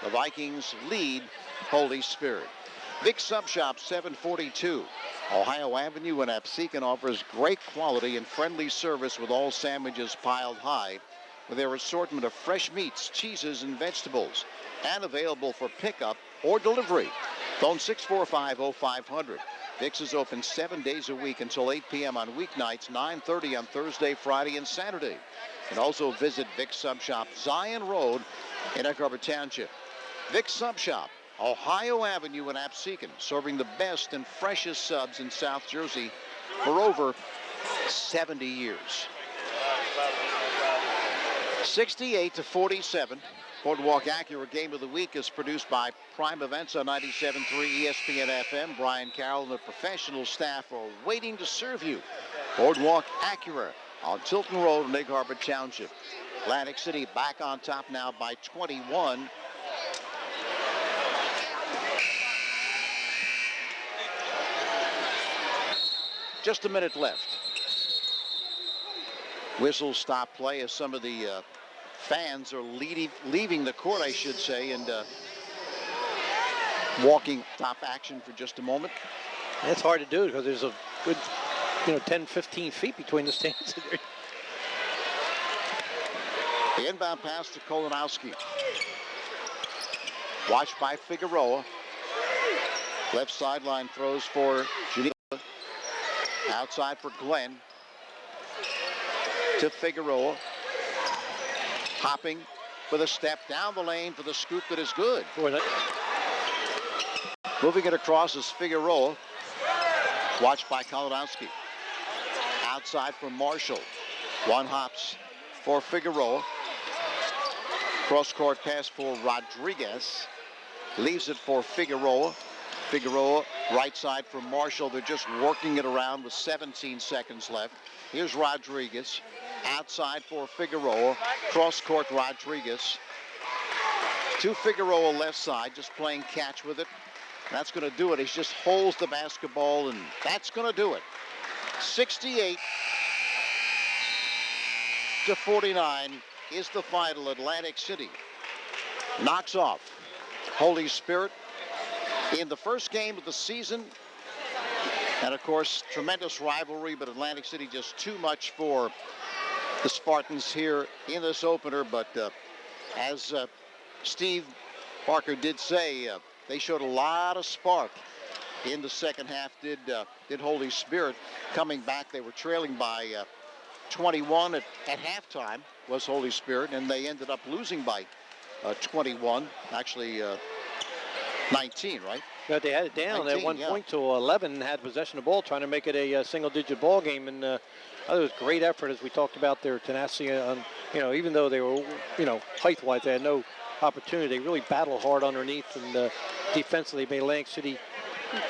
The Vikings lead Holy Spirit. Vic Sub Shop, 742 Ohio Avenue in Absecon, offers great quality and friendly service with all sandwiches piled high, with their assortment of fresh meats, cheeses, and vegetables, and available for pickup or delivery. Phone 645-0500. Vic's is open 7 days a week until 8 p.m. on weeknights, 9:30 on Thursday, Friday, and Saturday. And also visit Vic Sub Shop, Zion Road in Egg Harbor Township. Vic Sub Shop, Ohio Avenue in Absecon, serving the best and freshest subs in South Jersey for over 70 years. 68-47. Boardwalk Acura Game of the Week is produced by Prime Events on 97.3 ESPN FM. Brian Carroll and the professional staff are waiting to serve you. Boardwalk Acura on Tilton Road in Egg Harbor Township. Atlantic City back on top now by 21. Just a minute left. Whistle stop play as some of the fans are leaving the court, I should say, and walking top action for just a moment. It's hard to do because there's a good, 10, 15 feet between the stands. The inbound pass to Kolonowski. Watched by Figueroa. Left sideline throws for Geneva. Outside for Glenn. To Figueroa. Hopping with a step down the lane for the scoop that is good. Moving it across is Figueroa. Watched by Kolonowski. Outside for Marshall. One hops for Figueroa. Cross-court pass for Rodriguez. Leaves it for Figueroa. Figueroa, right side for Marshall. They're just working it around with 17 seconds left. Here's Rodriguez. Outside for Figueroa. Cross-court Rodriguez. To Figueroa left side, just playing catch with it. That's going to do it. He just holds the basketball, and that's going to do it. 68-49 is the final. Atlantic City knocks off Holy Spirit in the first game of the season. And of course, tremendous rivalry, but Atlantic City just too much for the Spartans here in this opener. But as Steve Parker did say, they showed a lot of spark in the second half. Did Holy Spirit. Coming back, they were trailing by 21 at halftime was Holy Spirit, and they ended up losing by 21, actually 19, right? But they had it down 19, at one yeah. point to 11, had possession of the ball, trying to make it a single-digit ball game, and I thought it was great effort, as we talked about their tenacity on, even though they were, height-wise, they had no opportunity. They really battled hard underneath, and defensively made Atlantic City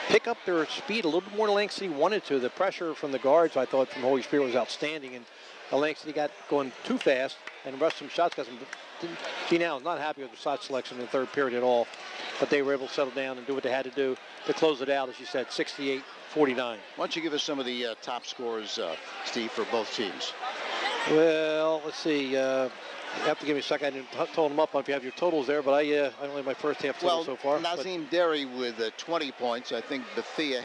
pick up their speed a little bit more than Atlantic City wanted to. The pressure from the guards, I thought, from Holy Spirit was outstanding, and Atlantic City got going too fast and rushed some shots. Now not happy with the shot selection in the third period at all, but they were able to settle down and do what they had to do to close it out, as you said, 68-49. Why don't you give us some of the top scores, Steve, for both teams? Well, let's see. You have to give me a second. I didn't total them up if you have your totals there, but I only have my first half total so far. Nazim Derry with 20 points. I think Bethea